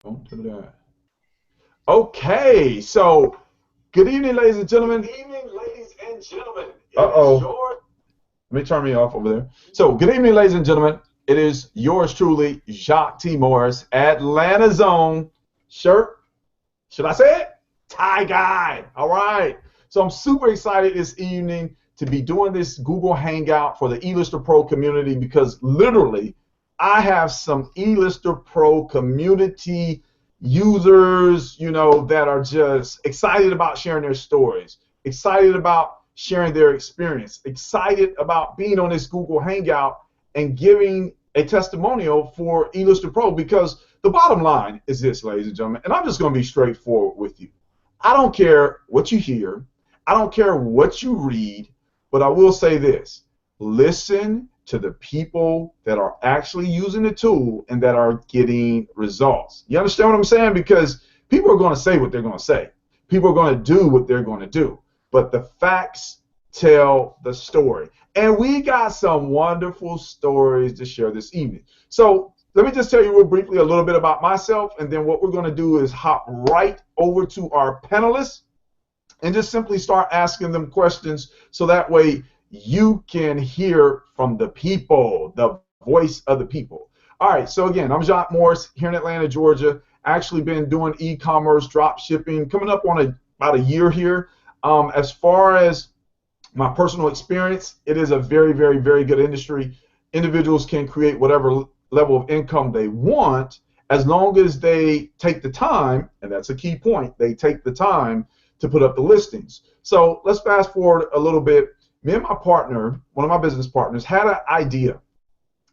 Don't do that. Okay, so good evening, ladies and gentlemen. Good evening, ladies and gentlemen. Uh-oh. Let me turn me off over there. So, good evening, ladies and gentlemen. It is yours truly, Jacques T. Morris, Atlanta Zone shirt. Should I say it? Tie guy. All right. So I'm super excited this evening to be doing this Google Hangout for the eLister Pro community because literally I have some eLister Pro community users, that are just excited about sharing their stories, excited about sharing their experience, excited about being on this Google Hangout and giving a testimonial for eLister Pro because the bottom line is this, ladies and gentlemen, and I'm just going to be straightforward with you. I don't care what you hear. I don't care what you read, but I will say this. Listen to the people that are actually using the tool and that are getting results. You understand what I'm saying? Because people are going to say what they're going to say. People are going to do what they're going to do. But the facts tell the story. And we got some wonderful stories to share this evening. So let me just tell you real briefly a little bit about myself, and then what we're going to do is hop right over to our panelists and just simply start asking them questions so that way you can hear from the people, the voice of the people. All right, so again, I'm Jacques Morris here in Atlanta, Georgia. Actually been doing e-commerce, drop shipping, coming up on about a year here. As far as my personal experience, it is a very, very, very good industry. Individuals can create whatever level of income they want as long as they take the time, and that's a key point, they take the time to put up the listings. So let's fast forward a little bit. Me and my partner, one of my business partners, had an idea,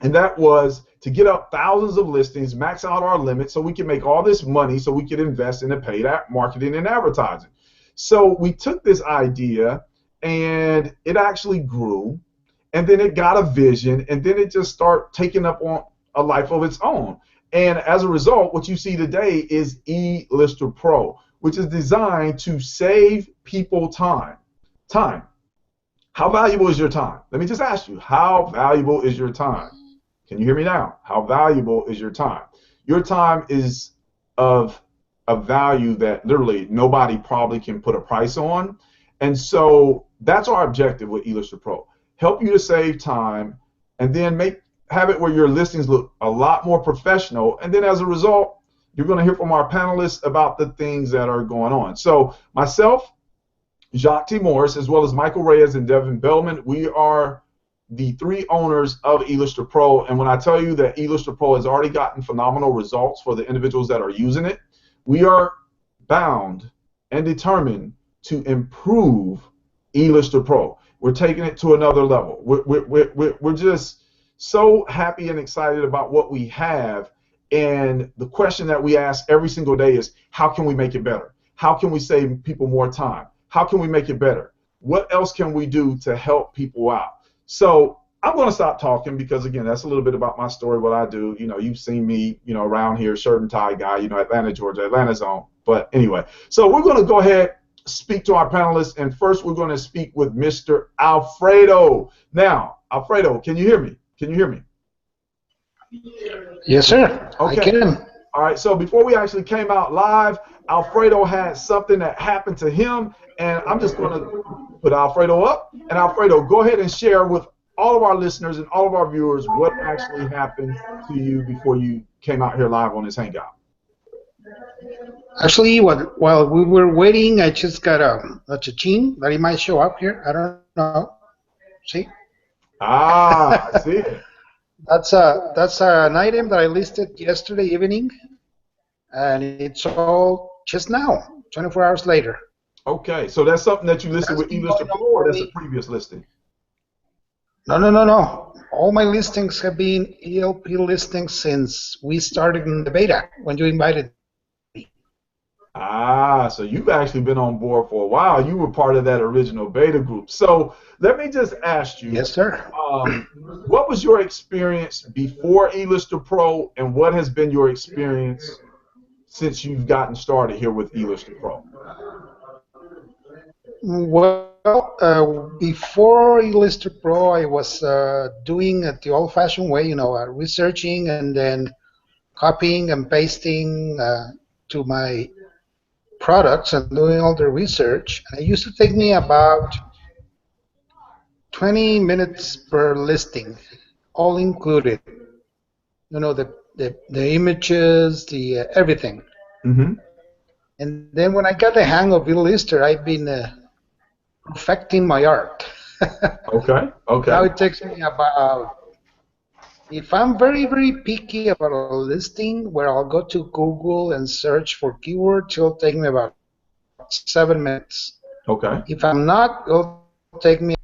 and that was to get up thousands of listings, max out our limit so we can make all this money so we could invest in the paid marketing and advertising. So we took this idea and it actually grew, and then it got a vision, and then it just started taking up on a life of its own. And as a result, what you see today is eLister Pro, which is designed to save people time. Time. How valuable is your time? Let me just ask you, how valuable is your time? Can you hear me now? How valuable is your time? Your time is of a value that literally nobody probably can put a price on. And so that's our objective with eLister Pro. Help you to save time and then have it where your listings look a lot more professional. And then as a result, you're going to hear from our panelists about the things that are going on. So myself, Jacques T. Morris, as well as Michael Reyes and Devin Bellman, we are the three owners of eLister Pro. And when I tell you that eLister Pro has already gotten phenomenal results for the individuals that are using it, we are bound and determined to improve eLister Pro. We're taking it to another level. We're just so happy and excited about what we have. And the question that we ask every single day is, how can we make it better? How can we save people more time? How can we make it better? What else can we do to help people out? So I'm going to stop talking because, again, that's a little bit about my story, what I do. You've seen me, around here, shirt and tie guy, Atlanta, Georgia, Atlanta Zone. But anyway, so we're going to go ahead, speak to our panelists, and first we're going to speak with Mr. Alfredo. Now, Alfredo, can you hear me? Can you hear me? Yes, sir. Okay. I can. All right, so before we actually came out live, Alfredo had something that happened to him, and I'm just going to put Alfredo up. And Alfredo, go ahead and share with all of our listeners and all of our viewers what actually happened to you before you came out here live on this Hangout. Actually, while we were waiting, I just got a cha-ching that it might show up here. I don't know. See? Ah, I see it. That's an item that I listed yesterday evening, and it's all just now, 24 hours later. Okay, so that's something that you listed with eLister Pro, or that's a previous listing? No. All my listings have been ELP listings since we started in the beta, when you invited me. Ah, so you've actually been on board for a while. You were part of that original beta group. So let me just ask you. Yes, sir. What was your experience before eLister Pro, and what has been your experience since you've gotten started here with eLister Pro? Well, before eLister Pro, I was doing it the old-fashioned way, researching and then copying and pasting to my products and doing all the research. And it used to take me about 20 minutes per listing, all included. You know, the images, the everything. Mm-hmm. And then when I got the hang of eLister, I've been perfecting my art. Okay. Now Okay. it takes me about, if I'm very, very picky about a listing where I'll go to Google and search for keywords, it'll take me about 7 minutes. Okay. If I'm not, it'll take me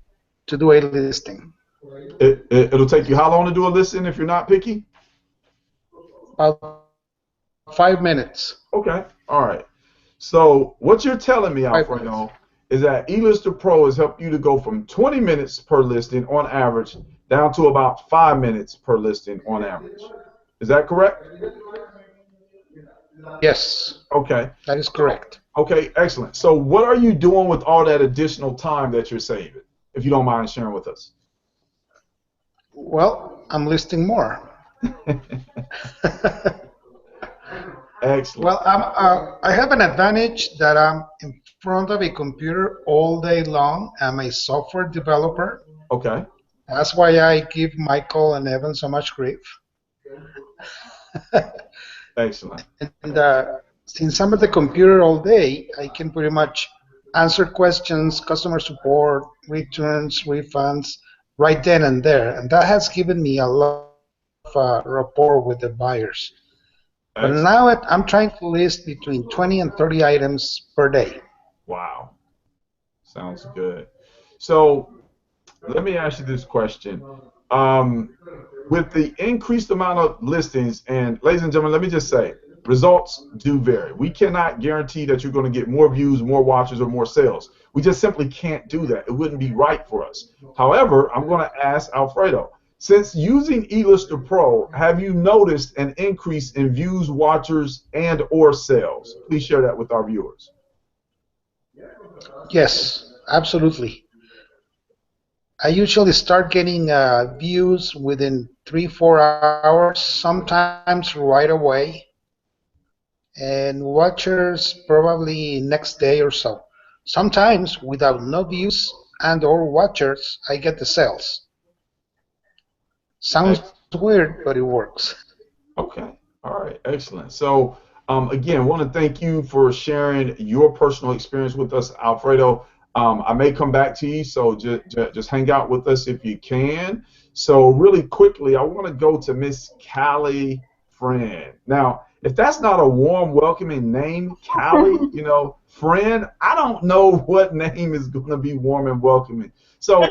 to do a listing. It'll take you how long to do a listing if you're not picky? About 5 minutes. Okay. All right. So what you're telling me, 5 minutes. Alfredo, is that eLister Pro has helped you to go from 20 minutes per listing on average down to about 5 minutes per listing on average. Is that correct? Yes, Okay. that is correct. Okay, excellent. So what are you doing with all that additional time that you're saving, if you don't mind sharing with us? Well, I'm listing more. Excellent. Well, I have an advantage that I'm in front of a computer all day long. I'm a software developer. Okay. That's why I give Michael and Evan so much grief. Excellent. And since I'm at the computer all day, I can pretty much answer questions, customer support, returns, refunds, right then and there. And that has given me a lot of rapport with the buyers. But Excellent. now I'm trying to list between 20 and 30 items per day. Wow. Sounds good. So let me ask you this question. With the increased amount of listings, and ladies and gentlemen, let me just say, results do vary. We cannot guarantee that you're going to get more views, more watches, or more sales. We just simply can't do that. It wouldn't be right for us. However, I'm going to ask Alfredo, since using eLister Pro, have you noticed an increase in views, watchers, and or sales? Please share that with our viewers. Yes, absolutely. I usually start getting views within 3-4 hours, sometimes right away, and watchers probably next day or so. Sometimes without no views and or watchers, I get the sales. Sounds weird, but it works. Okay. All right. Excellent. So, again, want to thank you for sharing your personal experience with us, Alfredo. I may come back to you, so just hang out with us if you can. So, really quickly, I want to go to Miss Callie Friend. Now, if that's not a warm, welcoming name, Callie, friend, I don't know what name is going to be warm and welcoming. So,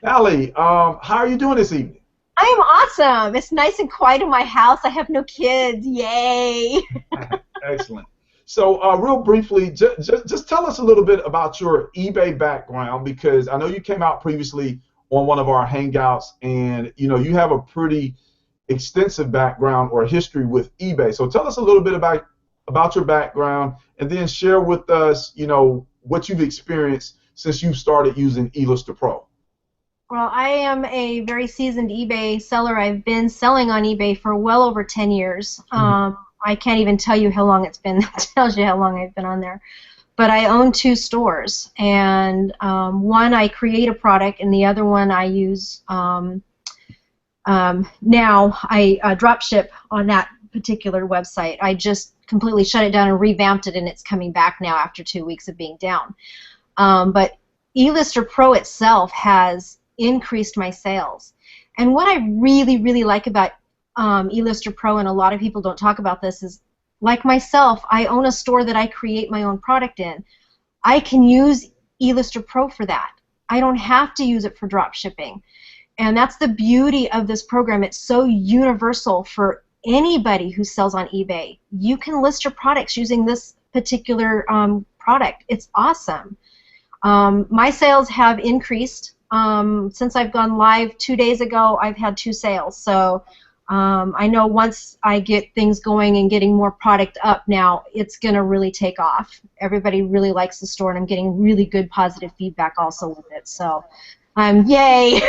Callie, how are you doing this evening? I am awesome. It's nice and quiet in my house. I have no kids. Yay. Excellent. So real briefly, just tell us a little bit about your eBay background, because I know you came out previously on one of our Hangouts, and you have a pretty extensive background or history with eBay. So tell us a little bit about your background, and then share with us, what you've experienced since you started using eLister Pro. Well, I am a very seasoned eBay seller. I've been selling on eBay for well over 10 years. I can't even tell you how long it's been. That tells you how long I've been on there. But I own 2 stores, and one I create a product, and the other one I use now. I drop ship on that particular website. I just completely shut it down and revamped it, and it's coming back now after 2 weeks of being down. But eLister Pro itself has increased my sales. And what I really, really like about eLister Pro, and a lot of people don't talk about this, is like myself, I own a store that I create my own product in. I can use eLister Pro for that. I don't have to use it for drop shipping. And that's the beauty of this program. It's so universal for anybody who sells on eBay. You can list your products using this particular product. It's awesome. My sales have increased. Since I've gone live 2 days ago, I've had 2 sales. So I know once I get things going and getting more product up now, it's going to really take off. Everybody really likes the store, and I'm getting really good positive feedback also with it. So Yay!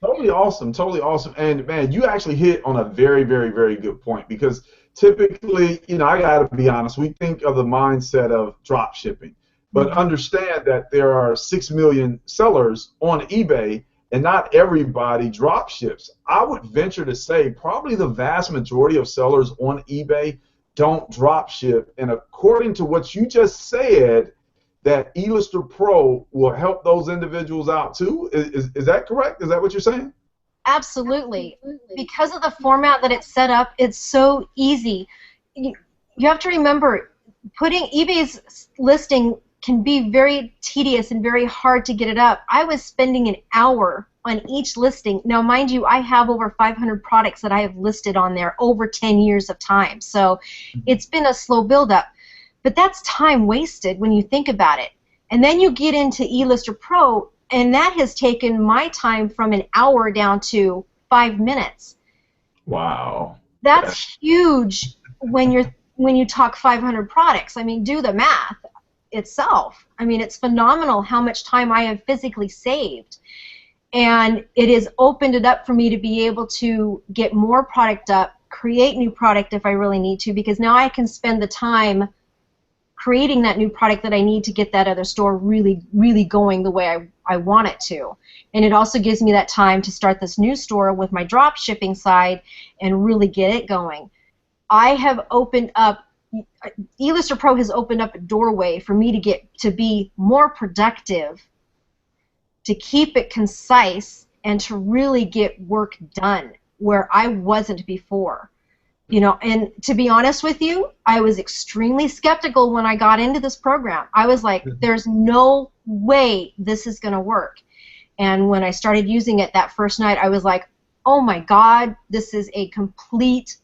Totally awesome, totally awesome. And man, you actually hit on a very, very, very good point because typically, I gotta be honest, we think of the mindset of drop shipping, but understand that there are 6 million sellers on eBay and not everybody drop ships. I would venture to say probably the vast majority of sellers on eBay don't drop ship. And according to what you just said, that eLister Pro will help those individuals out too. Is that correct? Is that what you're saying? Absolutely. Because of the format that it's set up, it's so easy. You have to remember, putting eBay's listing can be very tedious and very hard to get it up. I was spending an hour on each listing. Now, mind you, I have over 500 products that I have listed on there over 10 years of time. So it's been a slow build-up. But that's time wasted when you think about it. And then you get into eLister Pro, and that has taken my time from an hour down to 5 minutes. Wow. That's huge when you talk 500 products. I mean, do the math itself. I mean, it's phenomenal how much time I have physically saved. And it has opened it up for me to be able to get more product up, create new product if I really need to, because now I can spend the time creating that new product that I need to get that other store really, really going the way I want it to. And it also gives me that time to start this new store with my drop shipping side and really get it going. I have opened up, eLister Pro has opened up a doorway for me to get to be more productive, to keep it concise, and to really get work done where I wasn't before. And to be honest with you, I was extremely skeptical when I got into this program. I was like, there's no way this is going to work. And when I started using it that first night, I was like, oh my God, this is a complete,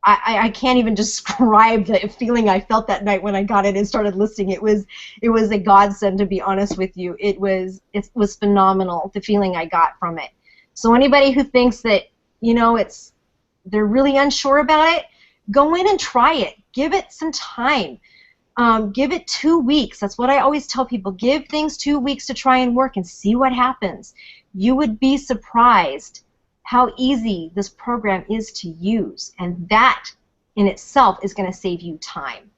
I can't even describe the feeling I felt that night when I got it and started listing. It was a godsend, to be honest with you. It was phenomenal, the feeling I got from it. So anybody who thinks that, they're really unsure about it, go in and try it. Give it some time. Give it 2 weeks. That's what I always tell people. Give things 2 weeks to try and work and see what happens. You would be surprised how easy this program is to use, and that in itself is going to save you time.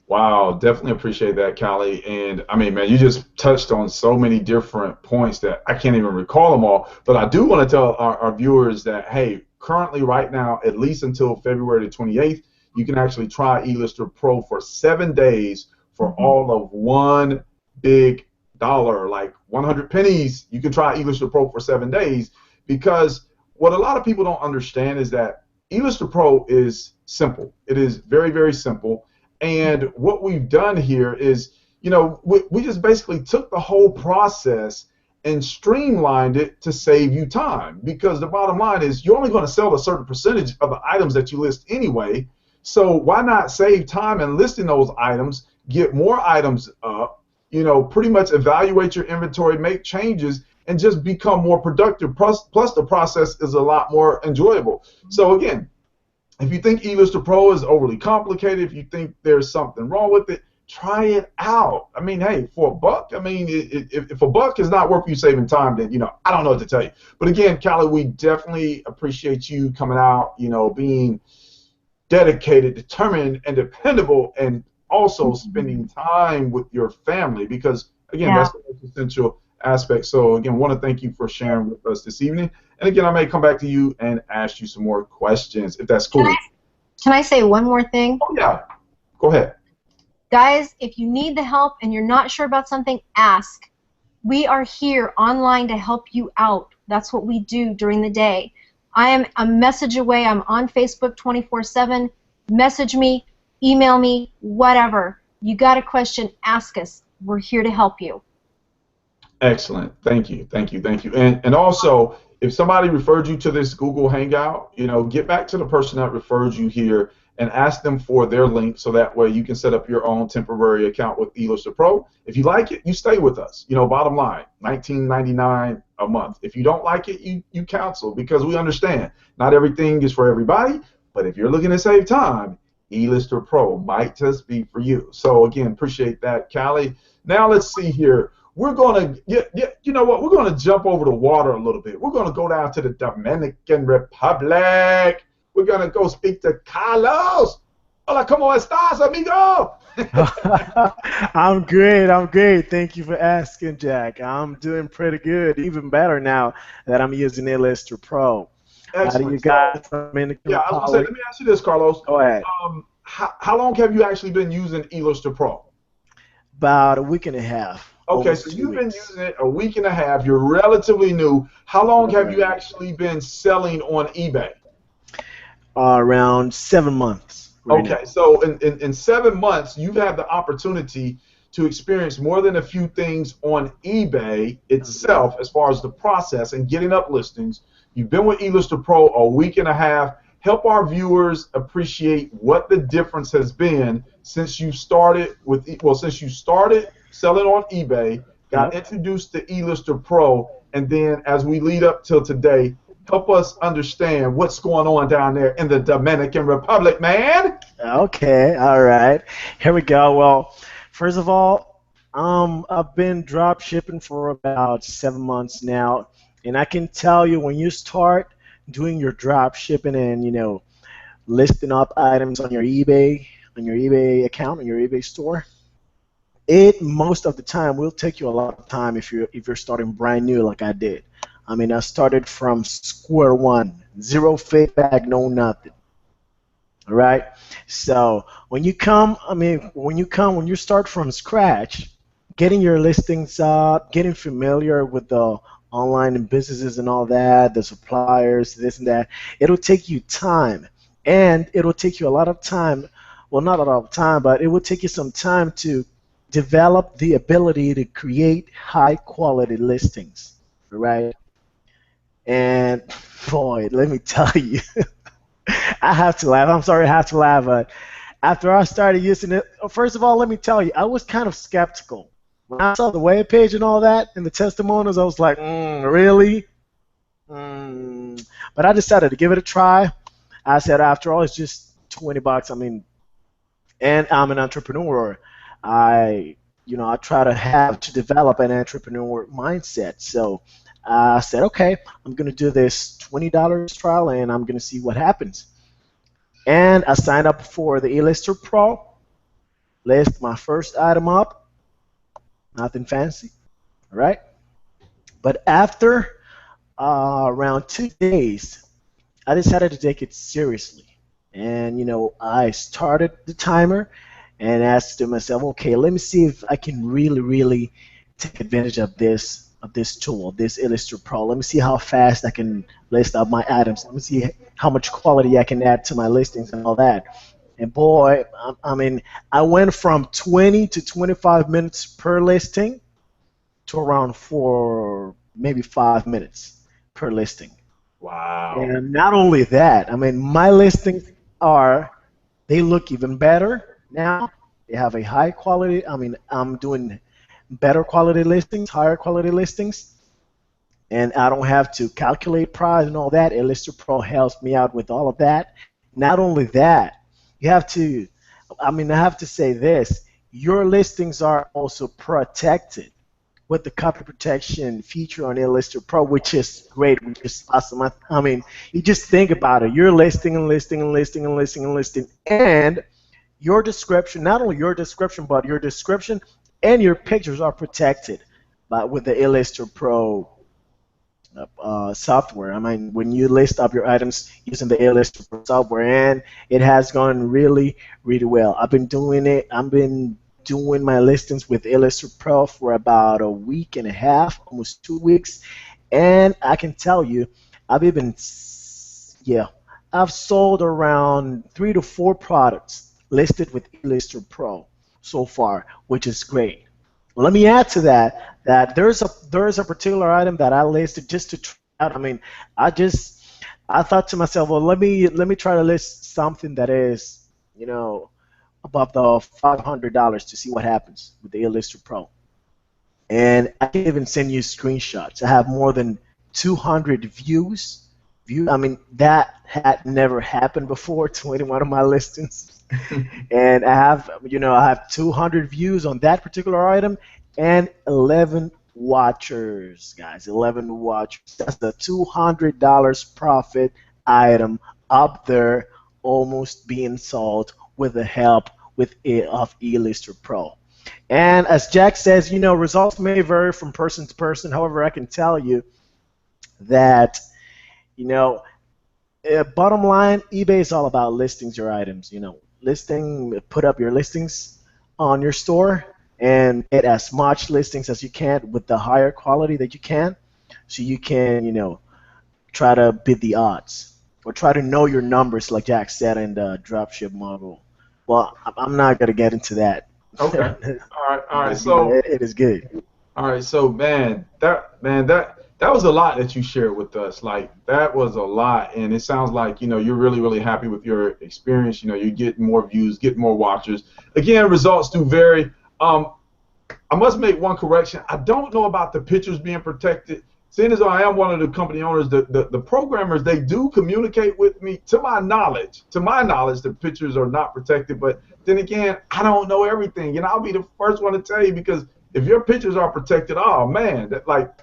Wow, definitely appreciate that, Callie. And I mean, man, you just touched on so many different points that I can't even recall them all. But I do want to tell our viewers that, hey, currently right now, at least until February the 28th, you can actually try eLister Pro for 7 days for all of $1 big dollar, like 100 pennies. You can try eLister Pro for 7 days, because what a lot of people don't understand is that eLister Pro is simple. It is very, very simple. And what we've done here is, we just basically took the whole process and streamlined it to save you time, because the bottom line is you're only going to sell a certain percentage of the items that you list anyway. So why not save time in listing those items, get more items up, pretty much evaluate your inventory, make changes, and just become more productive. Plus the process is a lot more enjoyable. So again, if you think eLister Pro is overly complicated, if you think there's something wrong with it, try it out. I mean, hey, for $1, I mean, if $1 is not worth you saving time, then, I don't know what to tell you. But again, Callie, we definitely appreciate you coming out, being dedicated, determined, and dependable, and also spending time with your family, because, again, that's the most essential aspect. So, again, want to thank you for sharing with us this evening. And, again, I may come back to you and ask you some more questions, if that's cool. Can I say one more thing? Oh, yeah. Go ahead. Guys, if you need the help and you're not sure about something, ask. We are here online to help you out. That's what we do during the day. I am a message away. I'm on Facebook 24/7. Message me, email me, whatever. You got a question, ask us. We're here to help you. Excellent. Thank you. Thank you. Thank you. And also, if somebody referred you to this Google Hangout, get back to the person that referred you here and ask them for their link, so that way you can set up your own temporary account with eLister Pro. If you like it, you stay with us. Bottom line, $19.99 a month. If you don't like it, you cancel, because we understand not everything is for everybody, but if you're looking to save time, eLister Pro might just be for you. So again, appreciate that, Callie. Now let's see here. we're going to, you know what, we're going to jump over the water a little bit. We're going to go down to the Dominican Republic. We're going to go speak to Carlos. Hola, ¿cómo estás, amigo? I'm great. I'm great. Thank you for asking, Jack. I'm doing pretty good, even better now that I'm using eLister Pro. How do you Excellent. guys from Dominican Yeah, I was going to say, Republic? let me ask you this, Carlos. Go ahead. How long have you actually been using eLister Pro? About a week and a half. Okay, Almost so 2 you've been weeks. using it a week and a half. You're relatively new. How long have you Right. actually been selling on eBay? Around 7 months right now. Okay, so in 7 months, you've had the opportunity to experience more than a few things on eBay itself as far as the process and getting up listings. You've been with eLister Pro a week and a half. Help our viewers appreciate what the difference has been since you started with, since you started selling on eBay, got Yep. introduced to eLister Pro, and then as we lead up till today, help us understand what's going on down there in the Dominican Republic, man. Okay, all right. Here we go. Well, first of all, I've been drop shipping for about 7 months now, and I can tell you when you start doing your drop shipping and listing up items on your eBay account, on your eBay store, it most of the time will take you a lot of time if you're starting brand new like I did. I mean, I started from square one, zero feedback, no nothing. All right. So when you start from scratch, getting your listings up, getting familiar with the online and businesses and all that, the suppliers, this and that, it'll take you time, and it'll take you a lot of time. Well, not a lot of time, but it will take you some time to develop the ability to create high quality listings. All right. And boy, let me tell you. I have to laugh. I'm sorry, I have to laugh. But after I started using it, first of all, let me tell you, I was kind of skeptical. When I saw the web page and all that and the testimonials, I was like, really? But I decided to give it a try. I said, after all, it's just 20 bucks. I mean, and I'm an entrepreneur. I try to develop an entrepreneur mindset. So I said, okay, I'm gonna do this $20 trial, and I'm gonna see what happens. And I signed up for the eLister Pro. List my first item up, nothing fancy, all right? But after around 2 days, I decided to take it seriously. And I started the timer and asked to myself, okay, let me see if I can really, really take advantage of this tool, this eLister Pro. Let me see how fast I can list up my items. Let me see how much quality I can add to my listings and all that. And boy, I mean, I went from 20 to 25 minutes per listing to around 4, maybe 5 minutes per listing. Wow. And not only that, I mean, my listings they look even better now. They have a high quality, I mean, I'm doing better quality listings, higher quality listings, and I don't have to calculate price and all that. eLister Pro helps me out with all of that. Not only that, you have to, I have to say this, your listings are also protected with the copy protection feature on eLister Pro, which is great, which is awesome. I mean, you just think about it. You're listing and listing and listing and listing and listing, and your description, not only your description, but your description and your pictures are protected with the eLister Pro software. I mean, when you list up your items using the eLister Pro software, and it has gone really, really well. I've been doing it. I've been doing my listings with eLister Pro for about a week and a half, almost 2 weeks, and I can tell you, I've even, yeah, I've sold around 3 to 4 products listed with eLister Pro so far, which is great. Let me add to that there's a particular item that I listed just to try out. I mean, I thought to myself, well, let me try to list something that is, above the $500 to see what happens with the eLister Pro. And I can even send you screenshots. I have more than 200 views. I mean, that had never happened before to any one of my listings. And I have 200 views on that particular item, and 11 watchers, guys. 11 watchers. That's a $200 profit item up there, almost being sold with the help of eLister Pro. And as Jack says, results may vary from person to person. However, I can tell you that, you know, bottom line, eBay is all about listings your items. Put up your listings on your store and get as much listings as you can with the higher quality that you can, so you can, try to beat the odds or try to know your numbers, like Jack said in the dropship model. Well, I'm not gonna get into that. Okay. All right. But So, it is good. all right. So, that was a lot that you shared with us. Like, that was a lot, and it sounds like you're really, really happy with your experience. You get more views, get more watchers. Again, results do vary. I must make one correction. I don't know about the pictures being protected. Seeing as though I am one of the company owners, the programmers, they do communicate with me. To my knowledge, the pictures are not protected. But then again, I don't know everything, and I'll be the first one to tell you, because if your pictures are protected, oh man,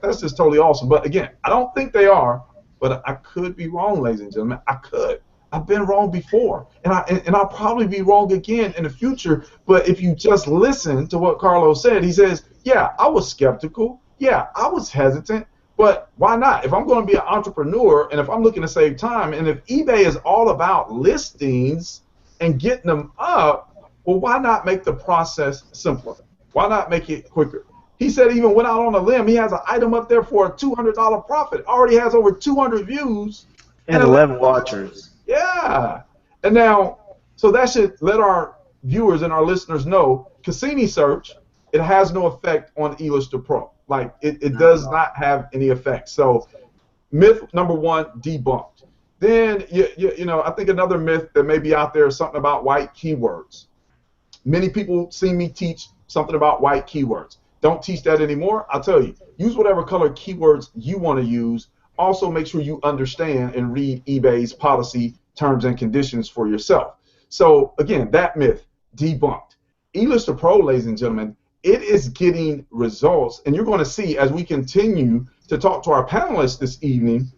that's just totally awesome. But again, I don't think they are, but I could be wrong, ladies and gentlemen. I could. I've been wrong before, and I'll probably be wrong again in the future. But if you just listen to what Carlos said, he says, yeah, I was skeptical. Yeah, I was hesitant. But why not? If I'm going to be an entrepreneur and if I'm looking to save time, and if eBay is all about listings and getting them up, well, why not make the process simpler? Why not make it quicker? He said he even went out on a limb. He has an item up there for a $200 profit. Already has over 200 views. And 11 watchers. Yeah. And now, so that should let our viewers and our listeners know, Cassini search, it has no effect on eLister Pro. Like, it does not have any effect. So myth number one, debunked. Then, I think another myth that may be out there is something about white keywords. Many people see me teach something about white keywords. Don't teach that anymore. I'll tell you, use whatever color keywords you want to use. Also, make sure you understand and read eBay's policy, terms, and conditions for yourself. So, again, that myth, debunked. eLister Pro, ladies and gentlemen, it is getting results. And you're going to see, as we continue to talk to our panelists this evening,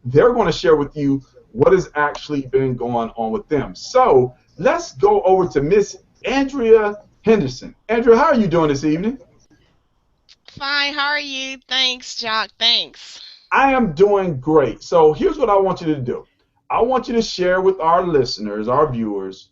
they're going to share with you what has actually been going on with them. So, let's go over to Miss Andrea Henderson. Andrea, how are you doing this evening? Fine. How are you? Thanks, Jock. Thanks. I am doing great. So here's what I want you to do. I want you to share with our listeners, our viewers,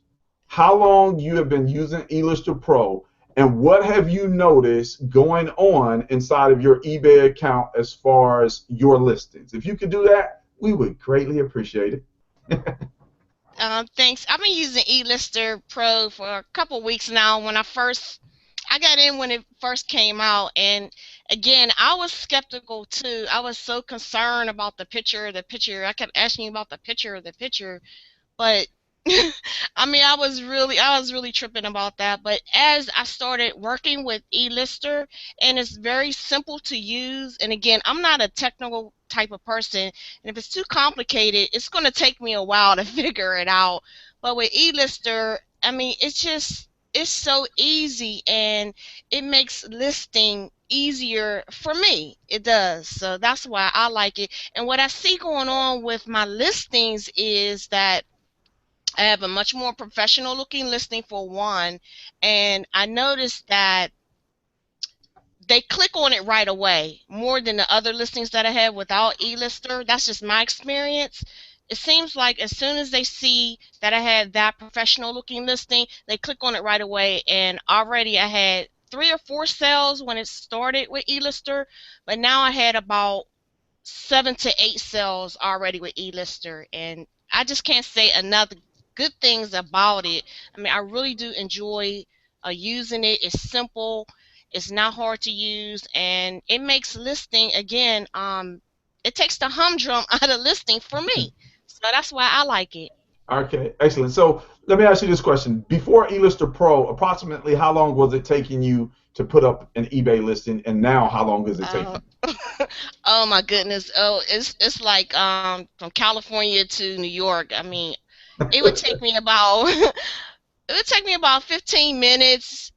how long you have been using eLister Pro and what have you noticed going on inside of your eBay account as far as your listings. If you could do that, we would greatly appreciate it. Thanks. I've been using eLister Pro for a couple weeks now. I got in when it first came out, and again, I was skeptical too. I was so concerned about the picture. I kept asking about the picture, but I mean, I was really tripping about that. But as I started working with eLister, and it's very simple to use, and again, I'm not a technical type of person, and if it's too complicated, it's going to take me a while to figure it out. But with eLister, I mean, it's so easy, and it makes listing easier for me. It does. So that's why I like it. And what I see going on with my listings is that I have a much more professional looking listing for one, and I noticed that they click on it right away more than the other listings that I have without eLister. That's just my experience. It seems like as soon as they see that I had that professional looking listing, they click on it right away, and already I had 3 or 4 sales when it started with eLister, but now I had about 7 to 8 sales already with eLister, and I just can't say enough good things about it. I mean, I really do enjoy using it. It's simple, it's not hard to use, and it makes listing, again, it takes the humdrum out of listing for me. So that's why I like it. Okay, excellent. So let me ask you this question. Before eLister Pro, approximately how long was it taking you to put up an eBay listing, and now how long is it taking? Oh my goodness. Oh, it's like from California to New York. I mean, it would take me about it would take me about 15 minutes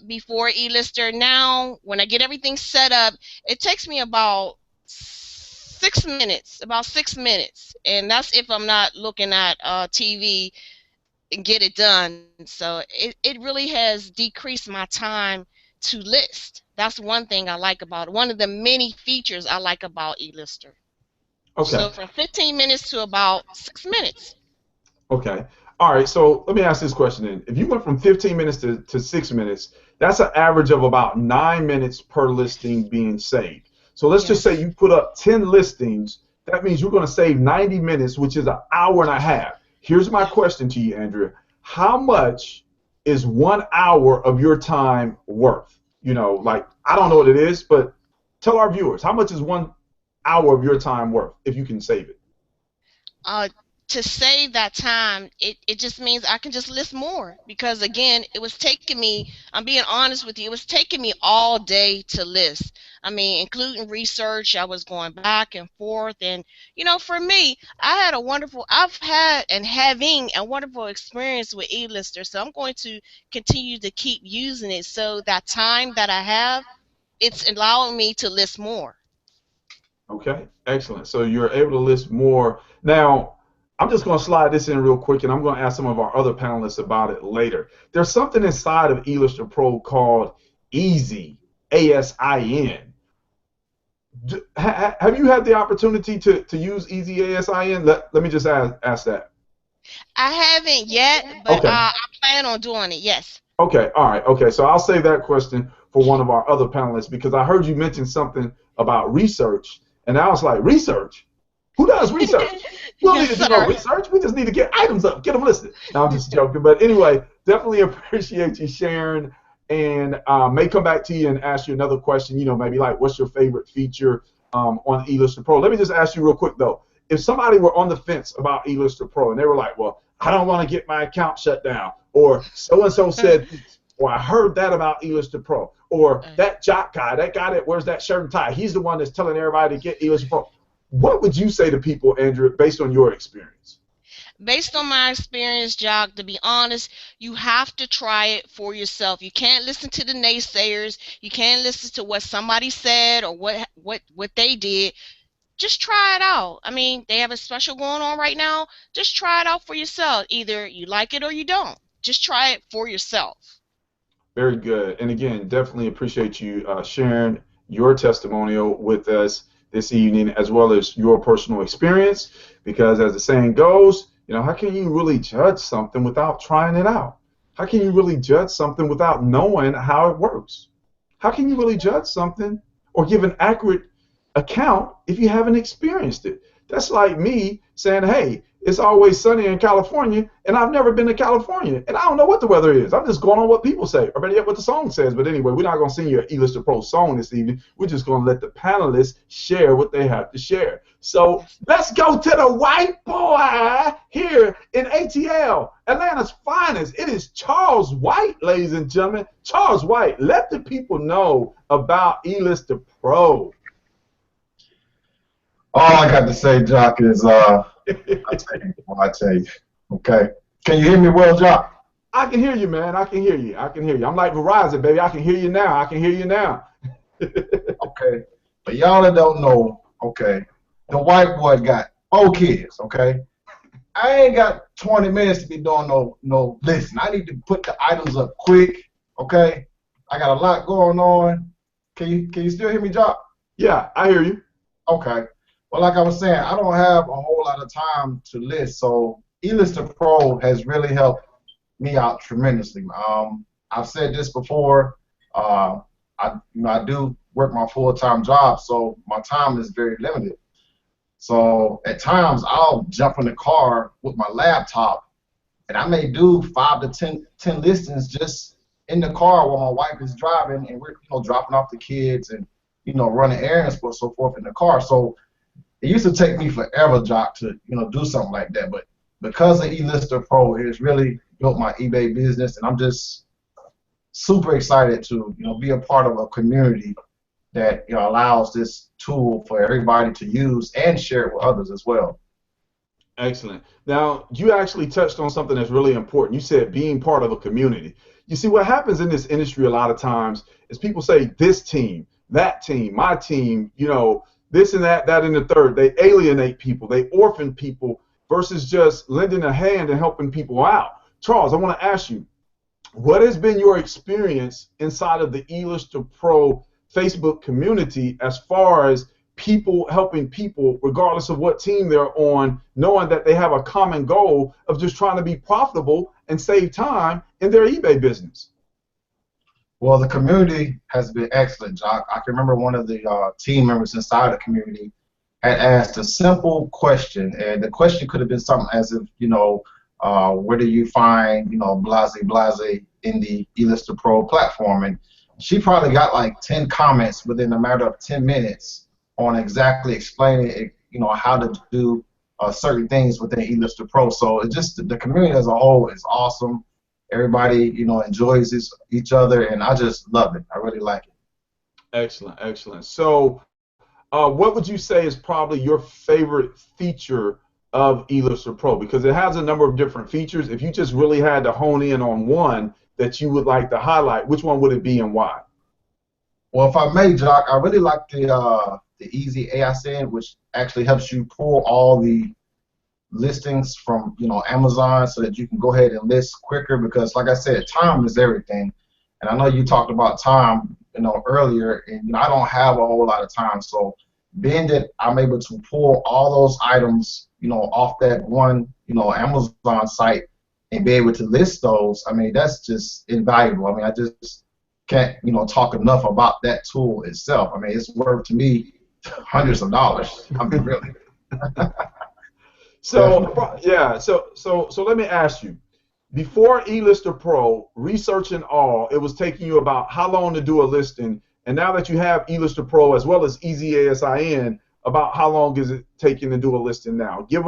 before eLister. Now, when I get everything set up, it takes me about 6 minutes, and that's if I'm not looking at TV and get it done. So it really has decreased my time to list. That's one thing I like about it. One of the many features I like about eLister. Okay. So from 15 minutes to about 6 minutes. Okay. All right. So let me ask this question then. If you went from 15 minutes to 6 minutes, that's an average of about 9 minutes per listing being saved. So let's just say you put up 10 listings. That means you're going to save 90 minutes, which is an hour and a half. Here's my question to you, Andrea. How much is 1 hour of your time worth? You know, like, I don't know what it is, but tell our viewers, how much is 1 hour of your time worth if you can save it? To save that time, it just means I can just list more, because again, it was taking me, I'm being honest with you, it was taking me all day to list. I mean, including research, I was going back and forth, and you know, for me, I've had and having a wonderful experience with eLister, so I'm going to continue to keep using it, so that time that I have, it's allowing me to list more. Okay, excellent. So you're able to list more. Now, I'm just going to slide this in real quick, and I'm going to ask some of our other panelists about it later. There's something inside of eLister Pro called Easy, ASIN. Have you had the opportunity to use Easy ASIN? Let me just ask that. I haven't yet, but I plan on doing it, yes. Okay, all right, okay. So I'll save that question for one of our other panelists, because I heard you mention something about research, and I was like, research? Who does research? We don't need to do no research. We just need to get items up, get them listed. No, I'm just joking. But anyway, definitely appreciate you sharing, and may come back to you and ask you another question, you know, maybe like, what's your favorite feature on eLister Pro? Let me just ask you real quick, though. If somebody were on the fence about eLister Pro and they were like, well, I don't want to get my account shut down, or so-and-so said, or I heard that about eLister Pro, or that jock guy, that guy that wears that shirt and tie, he's the one that's telling everybody to get eLister Pro. What would you say to people, Andrew, based on your experience? Based on my experience, Jock, to be honest, you have to try it for yourself. You can't listen to the naysayers. You can't listen to what somebody said or what they did. Just try it out. I mean, they have a special going on right now. Just try it out for yourself. Either you like it or you don't. Just try it for yourself. Very good. And again, definitely appreciate you sharing your testimonial with us this evening, as well as your personal experience, because as the saying goes, you know, how can you really judge something without trying it out? How can you really judge something without knowing how it works? How can you really judge something or give an accurate account if you haven't experienced it? That's like me saying, hey, it's always sunny in California, and I've never been to California, and I don't know what the weather is. I'm just going on what people say, or better yet, what the song says. But anyway, we're not going to sing you an eLister Pro song this evening. We're just going to let the panelists share what they have to share. So let's go to the white boy here in ATL, Atlanta's finest. It is Charles White, ladies and gentlemen. Charles White, let the people know about eLister Pro. All I got to say, Jock, is I tell you, okay. Can you hear me well, Jock? I can hear you, man. I can hear you. I can hear you. I'm like Verizon, baby. I can hear you now. I can hear you now. Okay. But y'all that don't know, okay, the white boy got 4 kids, okay? I ain't got 20 minutes to be doing no listen. I need to put the items up quick, okay? I got a lot going on. Can you still hear me, Jock? Yeah, I hear you. Okay. Well, like I was saying, I don't have a whole lot of time to list, so eLister Pro has really helped me out tremendously. I've said this before. I do work my full-time job, so my time is very limited. So at times I'll jump in the car with my laptop, and I may do 5 to 10 listings just in the car while my wife is driving, and we're dropping off the kids and running errands and so forth in the car. So it used to take me forever, Jock, to do something like that, but because of eLister Pro, it has really built my eBay business, and I'm just super excited to be a part of a community that allows this tool for everybody to use and share it with others as well. Excellent. Now, you actually touched on something that's really important. You said being part of a community. You see, what happens in this industry a lot of times is people say this team, that team, my team, you know, this and that, that and the third. They alienate people. They orphan people versus just lending a hand and helping people out. Charles, I want to ask you, what has been your experience inside of the eLister Pro Facebook community as far as people helping people, regardless of what team they're on, knowing that they have a common goal of just trying to be profitable and save time in their eBay business? Well, the community has been excellent, Jock. I can remember one of the team members inside the community had asked a simple question, and the question could have been something as if, you know, where do you find, you know, blase in the eLister Pro platform? And she probably got like 10 comments within a matter of 10 minutes on exactly explaining, you know, how to do certain things within eLister Pro. So it just, the community as a whole is awesome. Everybody, you know, enjoys each other, and I just love it. I really like it. Excellent, excellent. So what would you say is probably your favorite feature of eLister Pro? Because it has a number of different features. If you just really had to hone in on one that you would like to highlight, which one would it be and why? Well, if I may, Jock, I really like the easy ASIN, which actually helps you pull all the listings from, you know, Amazon so that you can go ahead and list quicker, because like I said, time is everything. And I know you talked about time, you know, earlier, and you know, I don't have a whole lot of time. So being that I'm able to pull all those items, you know, off that one, you know, Amazon site and be able to list those, I mean, that's just invaluable. I mean, I just can't, you know, talk enough about that tool itself. I mean, it's worth to me hundreds of dollars. I mean, really. So yeah, so let me ask you, before eLister Pro, researching all, it was taking you about how long to do a listing, and now that you have eLister Pro as well as Easy ASIN, about how long is it taking to do a listing now? Give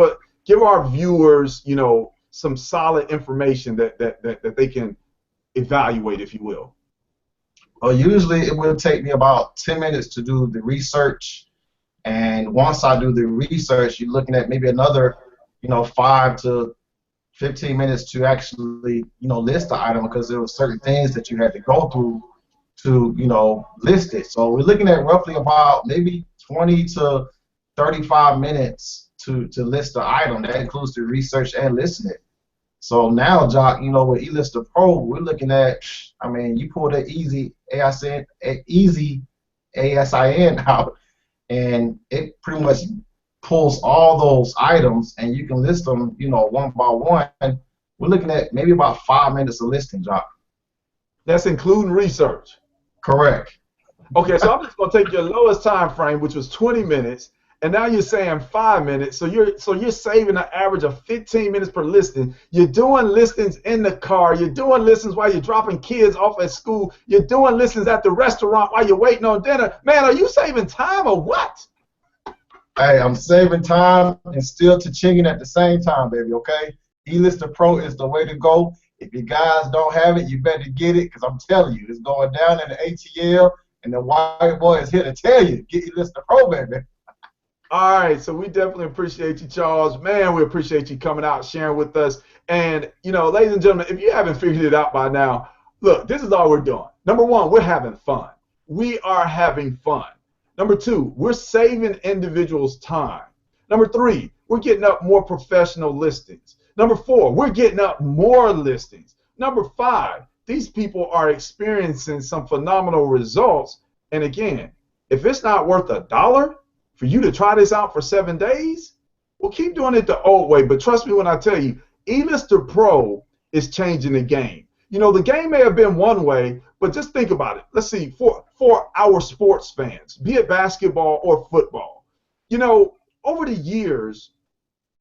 our viewers, you know, some solid information that they can evaluate, if you will. Well, usually it will take me about 10 minutes to do the research. And once I do the research, you're looking at maybe another, you know, 5 to 15 minutes to actually, you know, list the item, because there were certain things that you had to go through to, you know, list it. So we're looking at roughly about maybe 20 to 35 minutes to list the item. That includes the research and listing it. So now, Jock, you know, with eLister Pro, we're looking at, I mean, you pull the easy ASIN out, and it pretty much pulls all those items, and you can list them, you know, one by one. We're looking at maybe about 5 minutes of listing, Jock. That's including research. Correct. Okay, so I'm just gonna take your lowest time frame, which was 20 minutes, and now you're saying 5 minutes. So you're saving an average of 15 minutes per listing. You're doing listings in the car. You're doing listings while you're dropping kids off at school. You're doing listings at the restaurant while you're waiting on dinner. Man, are you saving time or what? Hey, I'm saving time and still cha-chinging at the same time, baby, okay? eLister Pro is the way to go. If you guys don't have it, you better get it, because I'm telling you, it's going down in the ATL, and the white boy is here to tell you, get eLister Pro, baby. All right, so we definitely appreciate you, Charles. Man, we appreciate you coming out, sharing with us. And, you know, ladies and gentlemen, if you haven't figured it out by now, look, this is all we're doing. Number one, we're having fun. We are having fun. Number two, we're saving individuals time. Number three, we're getting up more professional listings. Number four, we're getting up more listings. Number five, these people are experiencing some phenomenal results. And again, if it's not worth $1 for you to try this out for 7 days, well, keep doing it the old way. But trust me when I tell you, eLister Pro is changing the game. You know, the game may have been one way, but just think about it. Let's see, for our sports fans, be it basketball or football, you know, over the years,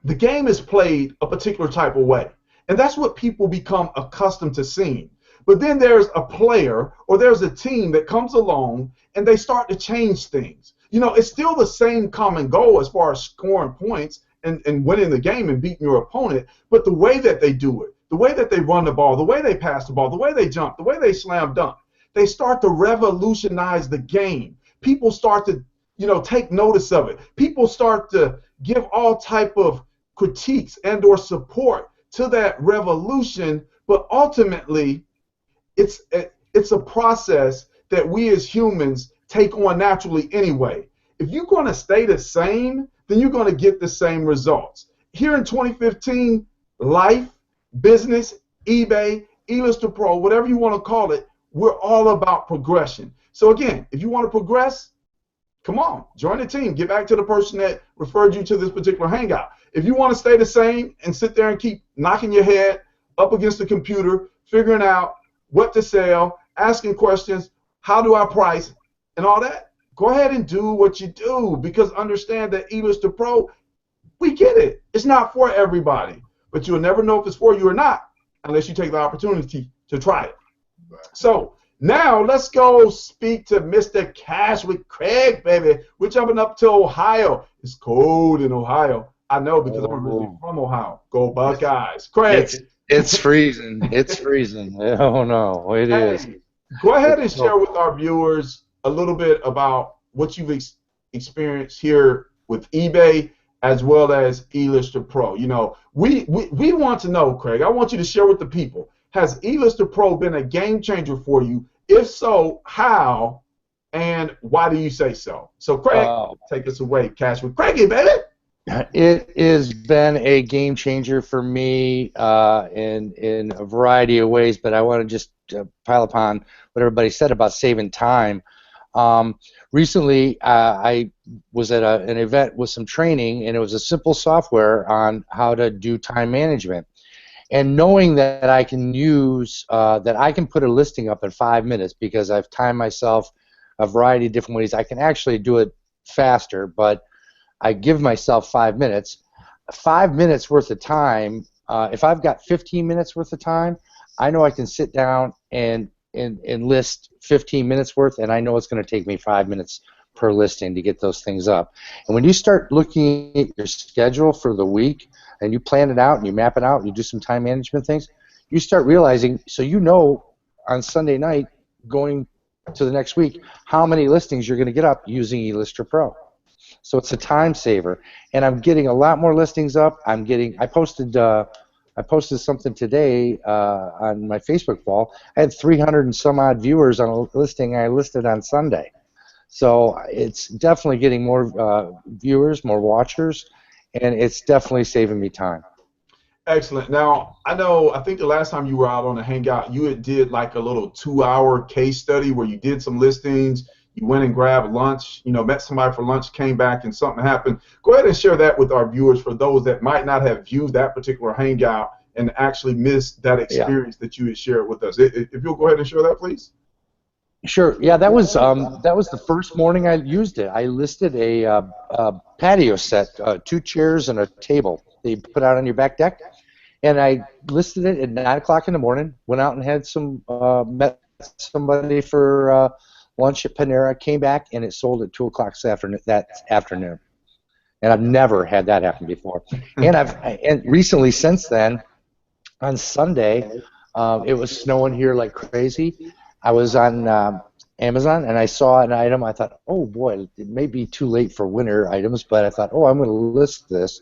the game is played a particular type of way. And that's what people become accustomed to seeing. But then there's a player or there's a team that comes along and they start to change things. You know, it's still the same common goal as far as scoring points and winning the game and beating your opponent, but the way that they do it, the way that they run the ball, the way they pass the ball, the way they jump, the way they slam dunk, they start to revolutionize the game. People start to, you know, take notice of it. People start to give all type of critiques and or support to that revolution, but ultimately it's a process that we as humans take on naturally anyway. If you're going to stay the same, then you're going to get the same results. Here in 2015, life, business, eBay, eLister Pro, whatever you want to call it, we're all about progression. So again, if you want to progress, come on, join the team. Get back to the person that referred you to this particular hangout. If you want to stay the same and sit there and keep knocking your head up against the computer, figuring out what to sell, asking questions, how do I price, and all that, go ahead and do what you do, because understand that eLister Pro, we get it. It's not for everybody, but you'll never know if it's for you or not unless you take the opportunity to try it. So now let's go speak to Mr. Cash with Craig, baby. We're jumping up to Ohio. It's cold in Ohio. I know because I'm originally from Ohio. Go Buckeyes. Craig. It's freezing. It's freezing. Oh, no. It is. Go ahead and share with our viewers a little bit about what you've experienced here with eBay as well as eLister Pro. You know, we want to know, Craig. I want you to share with the people. Has eLister Pro been a game changer for you? If so, how and why do you say so? So, Craig, take us away. Cash with Craigie, baby. It has been a game changer for me in a variety of ways, but I want to just pile upon what everybody said about saving time. Recently, I was at an event with some training, and it was a simple software on how to do time management. And knowing that I can use, that I can put a listing up in 5 minutes because I've timed myself a variety of different ways. I can actually do it faster, but I give myself 5 minutes. 5 minutes worth of time, if I've got 15 minutes worth of time, I know I can sit down and list 15 minutes worth, and I know it's going to take me 5 minutes per listing to get those things up. And when you start looking at your schedule for the week, and you plan it out, and you map it out, and you do some time management things, you start realizing, so you know on Sunday night going to the next week how many listings you're going to get up using eLister Pro. So it's a time saver, and I'm getting a lot more listings up. I posted something today on my Facebook wall. I had 300 and some odd viewers on a listing I listed on Sunday. So it's definitely getting more viewers, more watchers, and it's definitely saving me time. Excellent. Now, I think the last time you were out on a hangout, you did like a little 2-hour case study where you did some listings. You went and grabbed lunch, met somebody for lunch, came back, and something happened. Go ahead and share that with our viewers for those that might not have viewed that particular hangout and actually missed that experience that you had shared with us. If you'll go ahead and share that, please. Sure. Yeah, that was the first morning I used it. I listed a patio set, 2 chairs and a table that you put out on your back deck, and I listed it at 9 o'clock in the morning. Went out and had met somebody for lunch at Panera. Came back and it sold at 2 o'clock that afternoon, and I've never had that happen before. And recently, since then, on Sunday, it was snowing here like crazy. I was on Amazon and I saw an item. I thought, oh boy, it may be too late for winter items, but I thought, oh, I'm going to list this.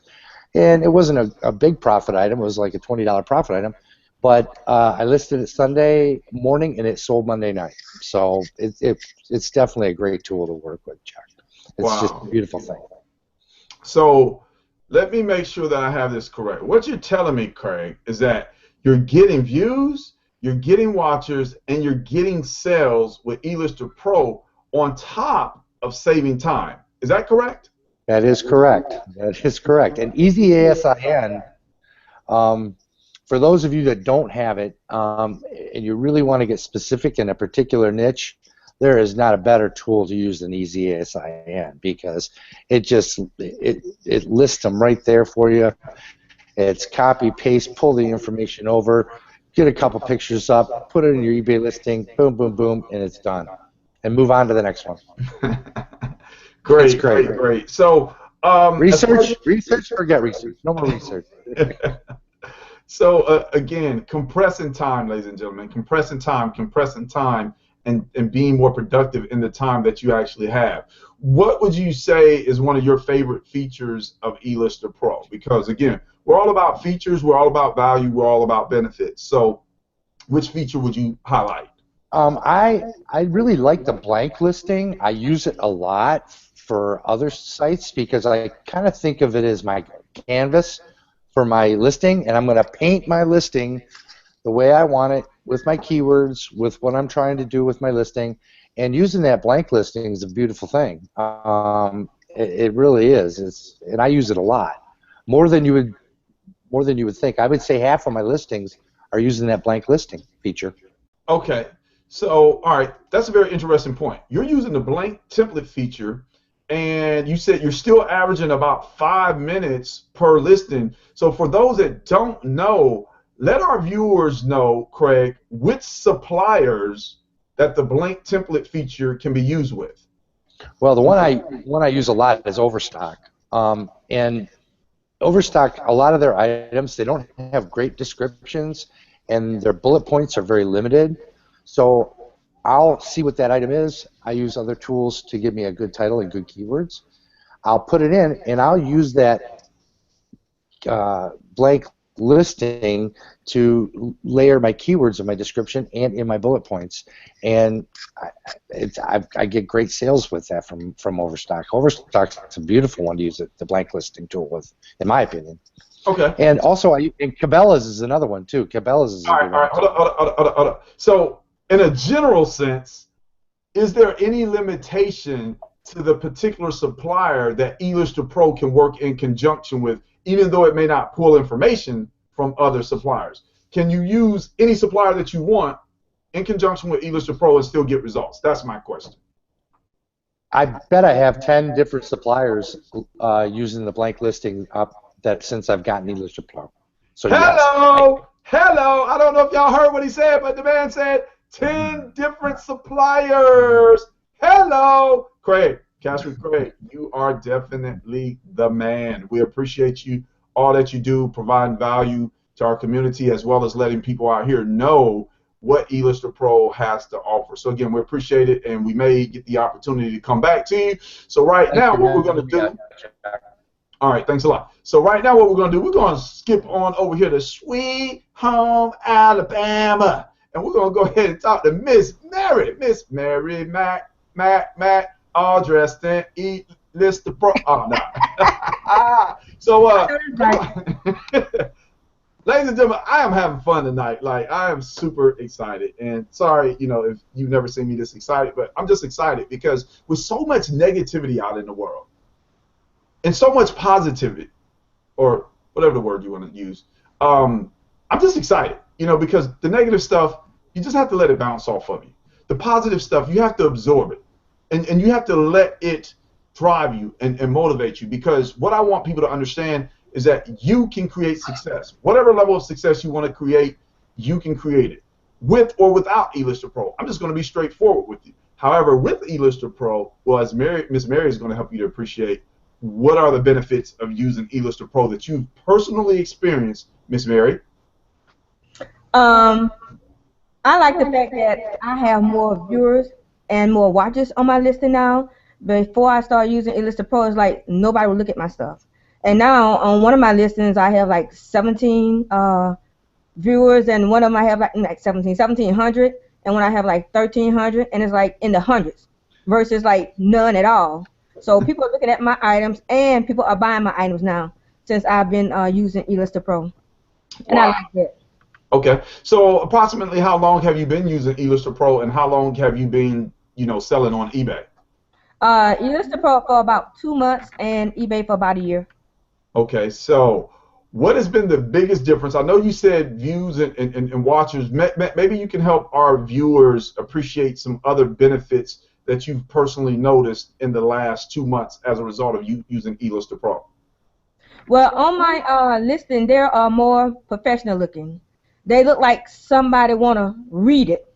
And it wasn't a big profit item. It was like a $20 profit item. But I listed it Sunday morning and it sold Monday night. So it's definitely a great tool to work with, Chuck. It's just a beautiful thing. So let me make sure that I have this correct. What you're telling me, Craig, is that you're getting views, you're getting watchers, and you're getting sales with eLister Pro on top of saving time. Is that correct? That is correct. That is correct. And Easy ASIN, for those of you that don't have it, and you really want to get specific in a particular niche, there is not a better tool to use than Easy ASIN because it lists them right there for you. It's copy, paste, pull the information over, get a couple pictures up, put it in your eBay listing, boom, boom, boom, and it's done. And move on to the next one. Great. So research, forget research. No more research. So again, compressing time, ladies and gentlemen, compressing time, and being more productive in the time that you actually have. What would you say is one of your favorite features of eLister Pro? Because again, we're all about features, we're all about value, we're all about benefits. So which feature would you highlight? I really like the blank listing. I use it a lot for other sites because I kind of think of it as my canvas for my listing, and I'm going to paint my listing the way I want it with my keywords, with what I'm trying to do with my listing, and using that blank listing is a beautiful thing. It really is. And I use it a lot, more than you would think. I would say half of my listings are using that blank listing feature. Okay. So, all right, that's a very interesting point. You're using the blank template feature, and you said you're still averaging about 5 minutes per listing. So for those that don't know, let our viewers know, Craig, which suppliers that the blank template feature can be used with. Well, the one I use a lot is Overstock. And Overstock, a lot of their items, they don't have great descriptions, and their bullet points are very limited. So I'll see what that item is. I use other tools to give me a good title and good keywords. I'll put it in, and I'll use that blank listing to layer my keywords in my description and in my bullet points. And I get great sales with that from Overstock. Overstock's a beautiful one to use the blank listing tool with, in my opinion. Okay. And also, and Cabela's is another one too. Cabela's is all right. Hold up. So, in a general sense, is there any limitation to the particular supplier that eLister Pro can work in conjunction with, even though it may not pull information from other suppliers? Can you use any supplier that you want in conjunction with eLister Pro and still get results? That's my question. I bet I have 10 different suppliers using the blank listing since I've gotten eLister Pro. So hello! I don't know if y'all heard what he said, but the man said 10 different suppliers. Hello! Craig, Cash with Craig, you are definitely the man. We appreciate you, all that you do, providing value to our community, as well as letting people out here know what eLister Pro has to offer. So again, we appreciate it, and we may get the opportunity to come back to you. So right now, what we're going to do... All right, thanks a lot. So right now what we're going to do, we're going to skip on over here to Sweet Home Alabama. And we're going to go ahead and talk to Miss Mary. Miss Mary Mac, all dressed in eLister Pro. Oh, no. So, ladies and gentlemen, I am having fun tonight. Like, I am super excited. And sorry, if you've never seen me this excited, but I'm just excited because with so much negativity out in the world, and so much positivity, or whatever the word you want to use, I'm just excited, because the negative stuff, you just have to let it bounce off of you. The positive stuff, you have to absorb it, and you have to let it drive you and motivate you, because what I want people to understand is that you can create success. Whatever level of success you want to create, you can create it, with or without eLister Pro. I'm just going to be straightforward with you. However, with eLister Pro, well, as Miss Mary is going to help you to appreciate, what are the benefits of using eLister Pro that you've personally experienced, Miss Mary? I like the fact that I have more viewers and more watchers on my listing now. Before I started using eLister Pro, it's like nobody would look at my stuff. And now on one of my listings, I have like 17 viewers, and one of them I have like 1,700, and one I have like 1,300, and it's like in the hundreds versus like none at all. So people are looking at my items, and people are buying my items now since I've been using eLister Pro, and wow. I like it. Okay, so approximately how long have you been using eLister Pro, and how long have you been, selling on eBay? eLister Pro for about 2 months, and eBay for about a year. Okay, so what has been the biggest difference? I know you said views and watchers. Maybe you can help our viewers appreciate some other benefits that you've personally noticed in the last 2 months as a result of you using eLister Pro. Well, on my listing, they are more professional looking. They look like somebody want to read it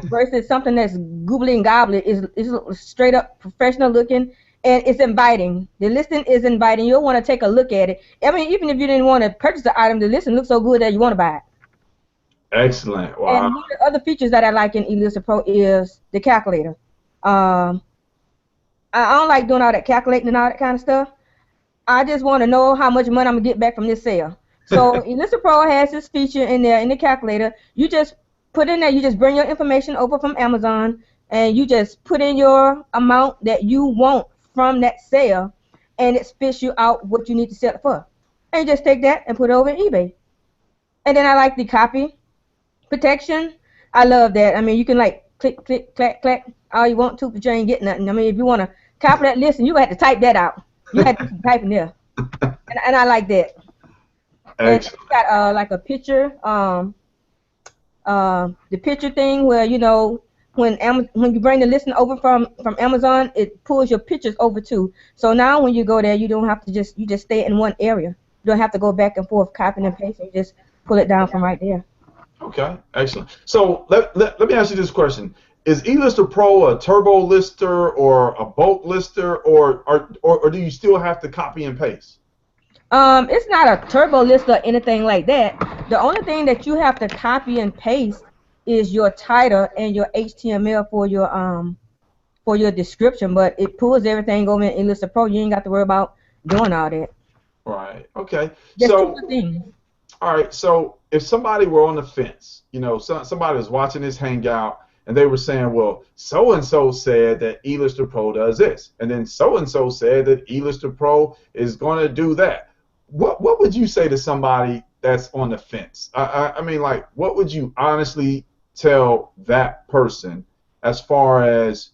versus something that's googly and gobbly. It's straight up professional looking, and it's inviting. The listing is inviting. You'll want to take a look at it. I mean, even if you didn't want to purchase the item, the listing looks so good that you want to buy it. Excellent. Wow. And one of the other features that I like in eLister Pro is the calculator. I don't like doing all that calculating and all that kind of stuff. I just want to know how much money I'm gonna get back from this sale. So eLister Pro has this feature in there in the calculator. You just put in there, you just bring your information over from Amazon, and you just put in your amount that you want from that sale, and it spits you out what you need to sell it for. And you just take that and put it over in eBay. And then I like the copy protection. I love that. I mean, you can like click, click, clack, clack all you want to, but you ain't getting nothing. I mean, if you want to copy that list, and you have to type that out. You have to type in there, and I like that. And it's got like a picture, the picture thing where when you bring the listing over from Amazon, it pulls your pictures over too. So now when you go there, you don't have to just stay in one area. You don't have to go back and forth copying and pasting. You just pull it down from right there. Okay, excellent. So let me ask you this question. Is eLister Pro a turbo lister or a bulk lister, or do you still have to copy and paste? It's not a turbo list or anything like that. The only thing that you have to copy and paste is your title and your HTML for your description, but it pulls everything over in eLister Pro. You ain't got to worry about doing all that. Right. Okay. Just so, two things. All right. So if somebody were on the fence, somebody was watching this hangout and they were saying, well, so-and-so said that eLister Pro does this, and then so-and-so said that eLister Pro is going to do that. What would you say to somebody that's on the fence? I mean, like, what would you honestly tell that person as far as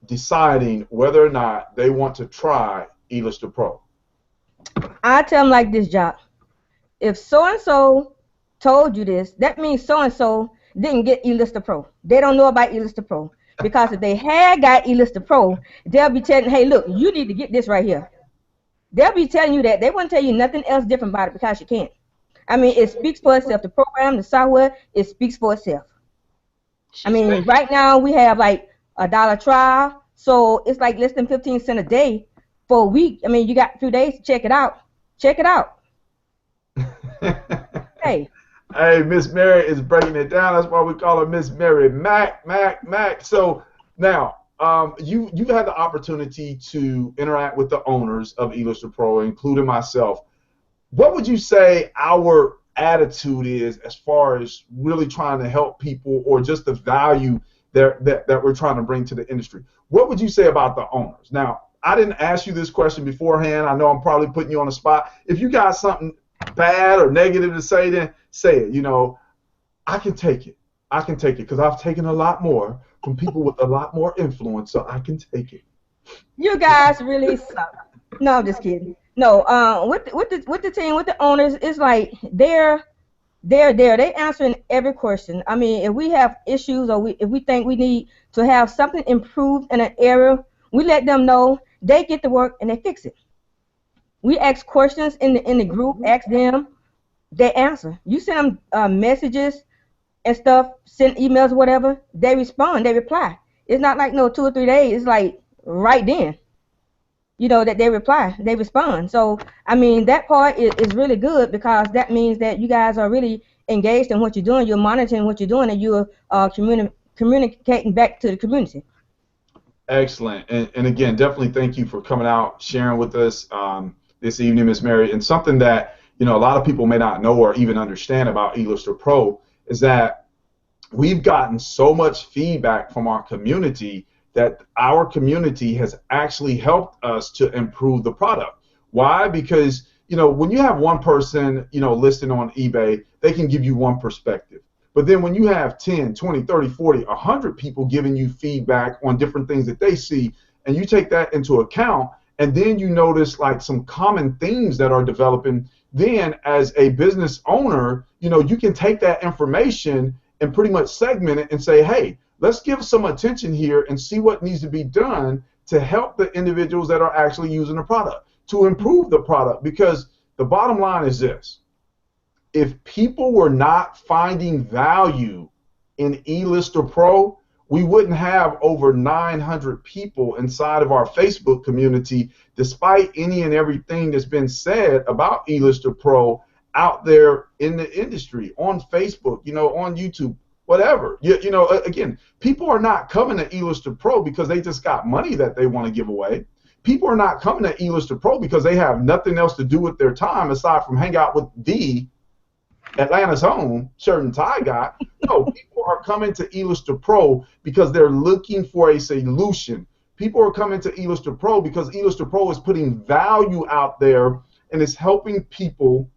deciding whether or not they want to try eLister Pro? I tell them like this, Jock. If so-and-so told you this, that means so-and-so didn't get eLister Pro. They don't know about eLister Pro. Because if they had got eLister Pro, they'll be telling, hey, look, you need to get this right here. They'll be telling you that. They won't tell you nothing else different about it because you can't. I mean, it speaks for itself. The program, the software, it speaks for itself. I mean, right now we have like $1 trial, so it's like less than 15 cents a day for a week. I mean, you got a few days to check it out. Check it out. Hey. Hey, Miss Mary is breaking it down. That's why we call her Miss Mary Mac. So now, you've had the opportunity to interact with the owners of eLister Pro, including myself. What would you say our attitude is as far as really trying to help people, or just the value that we're trying to bring to the industry? What would you say about the owners? Now, I didn't ask you this question beforehand. I know I'm probably putting you on the spot. If you got something bad or negative to say, then say it. I can take it. I can take it because I've taken a lot more from people with a lot more influence, so I can take it. You guys really suck. No, I'm just kidding. No, with the team, with the owners, it's like they're there. They answering every question. I mean, if we have issues or if we think we need to have something improved in an area, we let them know. They get to work and they fix it. We ask questions in the group, ask them, they answer. You send them messages and stuff, send emails or whatever, they respond, they reply. It's not like no 2 or 3 days, it's like right then, that they reply, they respond. So, I mean, that part is really good because that means that you guys are really engaged in what you're doing, you're monitoring what you're doing, and you're communicating back to the community. Excellent. And again, definitely thank you for coming out, sharing with us this evening, Ms. Mary. And something that a lot of people may not know or even understand about eLister Pro is that we've gotten so much feedback from our community that our community has actually helped us to improve the product. Why? Because when you have one person listing on eBay, they can give you one perspective. But then when you have 10, 20, 30, 40, 100 people giving you feedback on different things that they see, and you take that into account, and then you notice like some common themes that are developing, then as a business owner, you can take that information and pretty much segment it and say, hey, let's give some attention here and see what needs to be done to help the individuals that are actually using the product, to improve the product. Because the bottom line is this: if people were not finding value in eLister Pro, we wouldn't have over 900 people inside of our Facebook community, despite any and everything that's been said about eLister Pro out there in the industry, on Facebook, on YouTube, whatever. Again, people are not coming to eLister Pro because they just got money that they want to give away. People are not coming to eLister Pro because they have nothing else to do with their time aside from hang out with the Atlanta's home shirt and tie guy. No, people are coming to eLister Pro because they're looking for a solution. People are coming to eLister Pro because eLister Pro is putting value out there and is helping people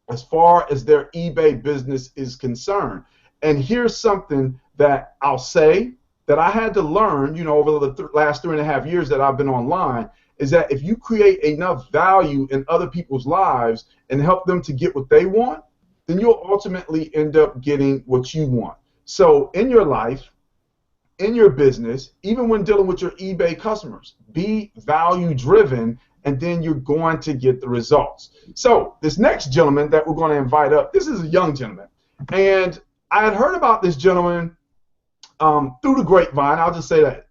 as far as their eBay business is concerned. And here's something that I'll say that I had to learn, over the last 3.5 years that I've been online, is that if you create enough value in other people's lives and help them to get what they want, then you'll ultimately end up getting what you want. So in your life, in your business, even when dealing with your eBay customers, be value driven, and then you're going to get the results. So this next gentleman that we're going to invite up, this is a young gentleman. And I had heard about this gentleman through the grapevine. I'll just say that.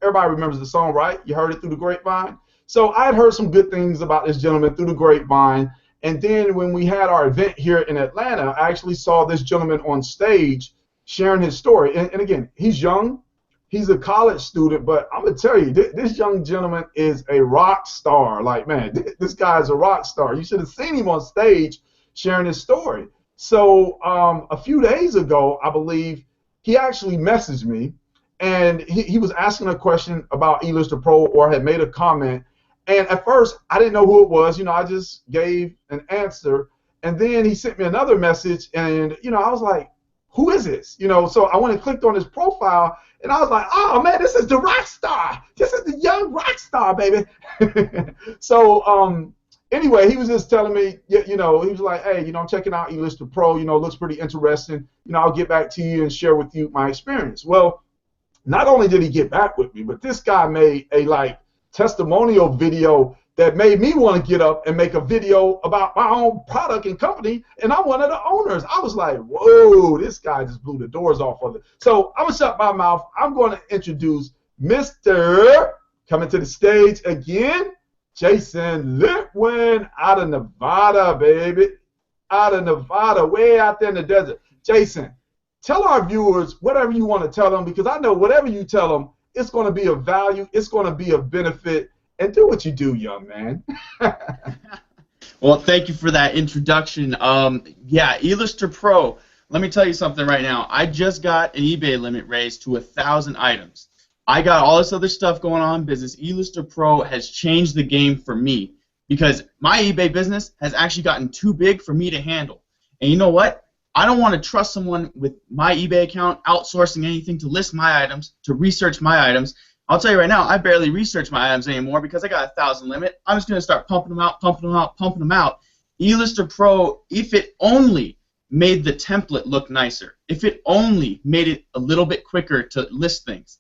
Everybody remembers the song, right? You heard it through the grapevine. So I had heard some good things about this gentleman through the grapevine. And then when we had our event here in Atlanta, I actually saw this gentleman on stage sharing his story. And again, he's young. He's a college student, but I'm going to tell you, this young gentleman is a rock star. Like, man, this guy is a rock star. You should have seen him on stage sharing his story. So a few days ago, I believe, he actually messaged me, and he was asking a question about eLister Pro or had made a comment. And at first, I didn't know who it was. I just gave an answer. And then he sent me another message, and, I was like, who is this? So I went and clicked on his profile, and I was like, oh, man, this is the rock star. This is the young rock star, baby. So anyway, he was just telling me, he was like, hey, I'm checking out eLister Pro. Looks pretty interesting. I'll get back to you and share with you my experience. Well, not only did he get back with me, but this guy made a, testimonial video that made me want to get up and make a video about my own product and company, and I'm one of the owners. I was like, whoa, this guy just blew the doors off of it. So I'm going to shut my mouth. I'm going to introduce Mr. coming to the stage again, Jason Litwin out of Nevada, baby. Out of Nevada, way out there in the desert. Jason, tell our viewers whatever you want to tell them, because I know whatever you tell them, it's going to be of value, it's going to be of benefit, and do what you do, young man. Well, thank you for that introduction. Yeah, eLister Pro, let me tell you something right now. I just got an eBay limit raised to 1,000 items. I got all this other stuff going on in business. eLister Pro has changed the game for me because my eBay business has actually gotten too big for me to handle. And you know what? I don't want to trust someone with my eBay account outsourcing anything to list my items, to research my items. I'll tell you right now, I barely research my items anymore because I got 1,000 limit. I'm just going to start pumping them out, pumping them out, pumping them out. eLister Pro, if it only made the template look nicer, if it only made it a little bit quicker to list things,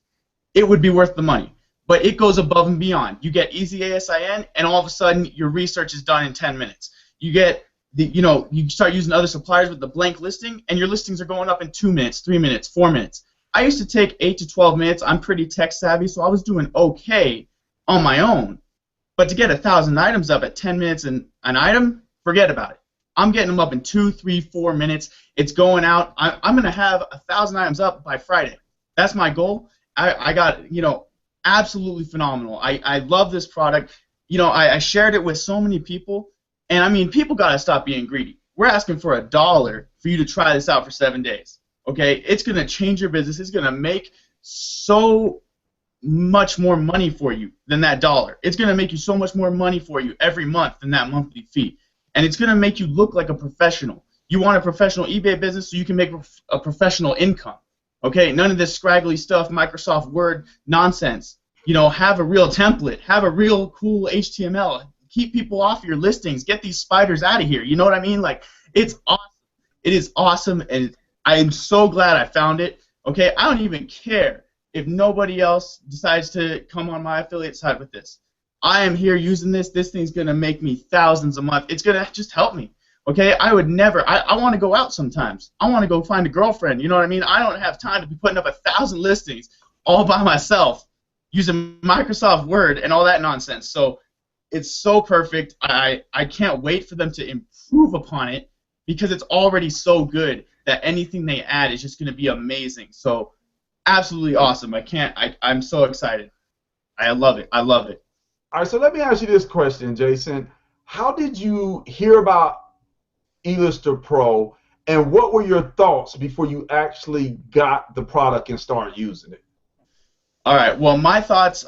it would be worth the money. But it goes above and beyond. You get easy ASIN, and all of a sudden your research is done in 10 minutes. You get you start using other suppliers with the blank listing, and your listings are going up in 2 minutes, 3 minutes, 4 minutes. I used to take 8 to 12 minutes. I'm pretty tech savvy, so I was doing okay on my own. But to get 1,000 items up at 10 minutes an item, forget about it. I'm getting them up in 2, 3, 4 minutes. It's going out. I'm going to have 1,000 items up by Friday. That's my goal. I got, absolutely phenomenal. I love this product. I shared it with so many people. And I mean, people got to stop being greedy. We're asking for $1 for you to try this out for 7 days. Okay? It's going to change your business. It's going to make so much more money for you than that $1. It's going to make you so much more money for you every month than that monthly fee. And it's going to make you look like a professional. You want a professional eBay business so you can make a professional income. Okay? None of this scraggly stuff, Microsoft Word nonsense. Have a real template. Have a real cool HTML. Keep people off your listings. Get these spiders out of here. You know what I mean? Like, it's awesome. It is awesome, and I am so glad I found it. Okay, I don't even care if nobody else decides to come on my affiliate side with this. I am here using this. This thing's going to make me thousands a month. It's going to just help me. Okay, I would never. I want to go out sometimes. I want to go find a girlfriend. You know what I mean? I don't have time to be putting up 1,000 listings all by myself using Microsoft Word and all that nonsense. So it's so perfect. I can't wait for them to improve upon it because it's already so good that anything they add is just going to be amazing. So absolutely awesome. I'm so excited. I love it. I love it. All right, so let me ask you this question, Jason. How did you hear about eLister Pro, and what were your thoughts before you actually got the product and started using it? All right. Well, my thoughts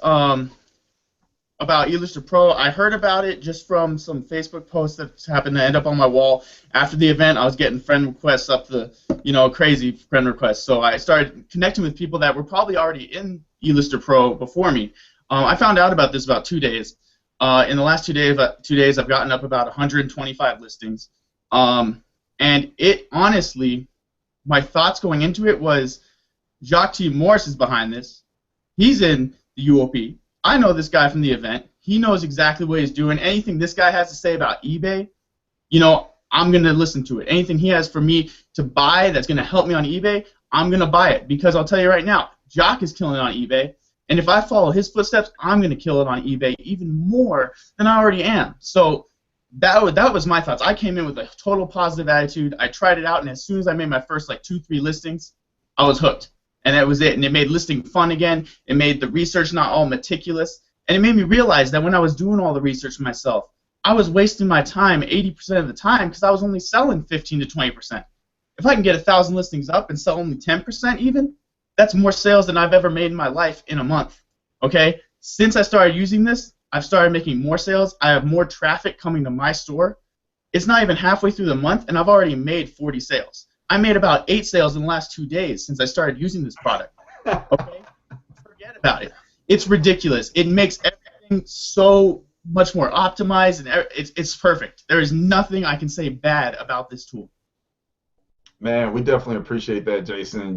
about eLister Pro, I heard about it just from some Facebook posts that happened to end up on my wall. After the event, I was getting friend requests up the, crazy friend requests. So I started connecting with people that were probably already in eLister Pro before me. I found out about this about 2 days. In the last 2 days, I've gotten up about 125 listings. And it, honestly, my thoughts going into it was, Jacques T. Morris is behind this. He's in the UOP. I know this guy from the event. He knows exactly what he's doing. Anything this guy has to say about eBay, I'm going to listen to it. Anything he has for me to buy that's going to help me on eBay, I'm going to buy it. Because I'll tell you right now, Jacques is killing it on eBay. And if I follow his footsteps, I'm going to kill it on eBay even more than I already am. So that was my thoughts. I came in with a total positive attitude. I tried it out, and as soon as I made my first 2-3 listings, I was hooked. And that was it. And it made listing fun again. It made the research not all meticulous. And it made me realize that when I was doing all the research myself, I was wasting my time 80% of the time because I was only selling 15 to 20%. If I can get 1,000 listings up and sell only 10% even, that's more sales than I've ever made in my life in a month. Okay? Since I started using this, I've started making more sales. I have more traffic coming to my store. It's not even halfway through the month, and I've already made 40 sales. I made about 8 sales in the last 2 days since I started using this product. Okay? Forget about it. It's ridiculous. It makes everything so much more optimized, and it's perfect. There is nothing I can say bad about this tool. Man, we definitely appreciate that, Jason,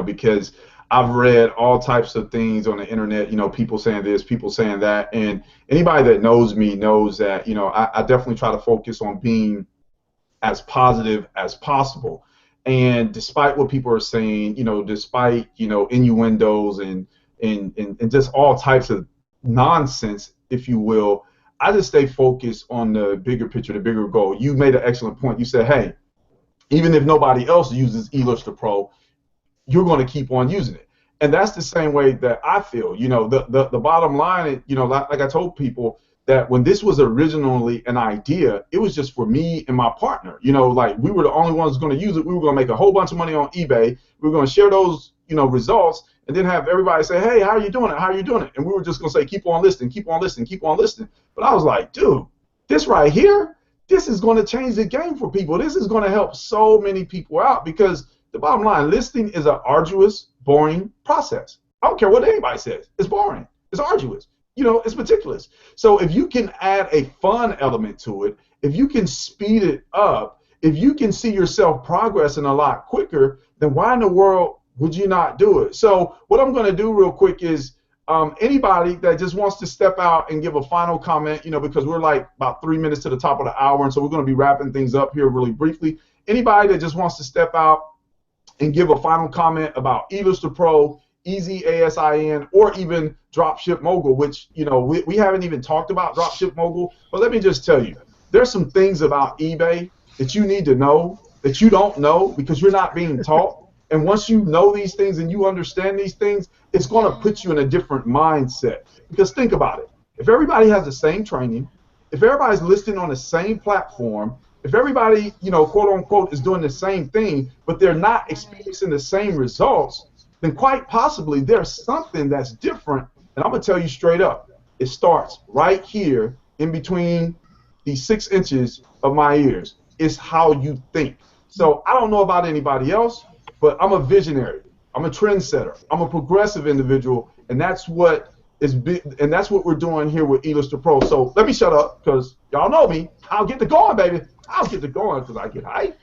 because I've read all types of things on the internet, people saying this, people saying that, and anybody that knows me knows that, I definitely try to focus on being as positive as possible. And despite what people are saying, despite, innuendos and just all types of nonsense, if you will, I just stay focused on the bigger picture, the bigger goal. You made an excellent point. You said, hey, even if nobody else uses eLister Pro, you're going to keep on using it. And that's the same way that I feel. The bottom line, like I told people, that when this was originally an idea, it was just for me and my partner. We were the only ones going to use it. We were going to make a whole bunch of money on eBay. We were going to share those, results, and then have everybody say, hey, how are you doing it? How are you doing it? And we were just going to say, keep on listing, keep on listing, keep on listing. But I was like, dude, this right here, this is going to change the game for people. This is going to help so many people out because the bottom line, listing is an arduous, boring process. I don't care what anybody says. It's boring. It's arduous. It's meticulous. So if you can add a fun element to it, if you can speed it up, if you can see yourself progressing a lot quicker, then why in the world would you not do it? So what I'm going to do real quick is anybody that just wants to step out and give a final comment, because we're about 3 minutes to the top of the hour, and so we're going to be wrapping things up here really briefly. Anybody that just wants to step out and give a final comment about eLister Pro, Easy ASIN, or even Dropship Mogul, which we haven't even talked about Dropship Mogul. But let me just tell you, there's some things about eBay that you need to know that you don't know because you're not being taught. And once you know these things and you understand these things, it's going to put you in a different mindset. Because think about it. If everybody has the same training, if everybody's listing on the same platform, if everybody, quote unquote, is doing the same thing, but they're not experiencing the same results, then quite possibly there's something that's different. And I'm going to tell you straight up, it starts right here in between these 6 inches of my ears. It's how you think. So I don't know about anybody else, but I'm a visionary. I'm a trendsetter. I'm a progressive individual, and that's what we're doing here with eLister Pro. So let me shut up because y'all know me. I'll get to going, baby. I'll get to going because I get hyped.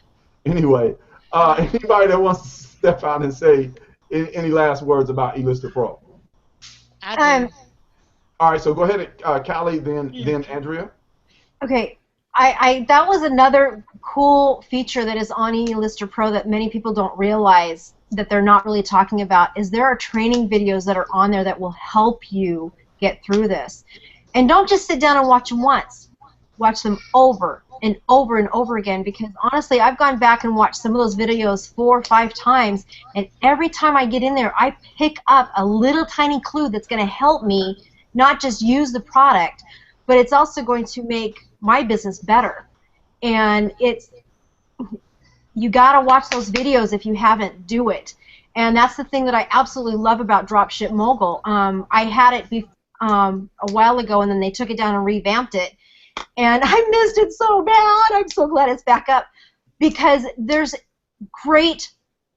Anyway, anybody that wants to step out and say any last words about eLister Pro? All right, so go ahead, Callie, then Andrea. Okay, that was another cool feature that is on eLister Pro that many people don't realize that they're not really talking about is there are training videos that are on there that will help you get through this. And don't just sit down and watch them once. Watch them over and over and over again, because honestly, I've gone back and watched some of those videos 4 or 5 times, and every time I get in there, I pick up a little tiny clue that's going to help me not just use the product, but it's also going to make my business better. And you got to watch those videos. If you haven't, do it. And that's the thing that I absolutely love about Dropship Mogul. I had it a while ago, and then they took it down and revamped it. And I missed it so bad. I'm so glad it's back up, because there's great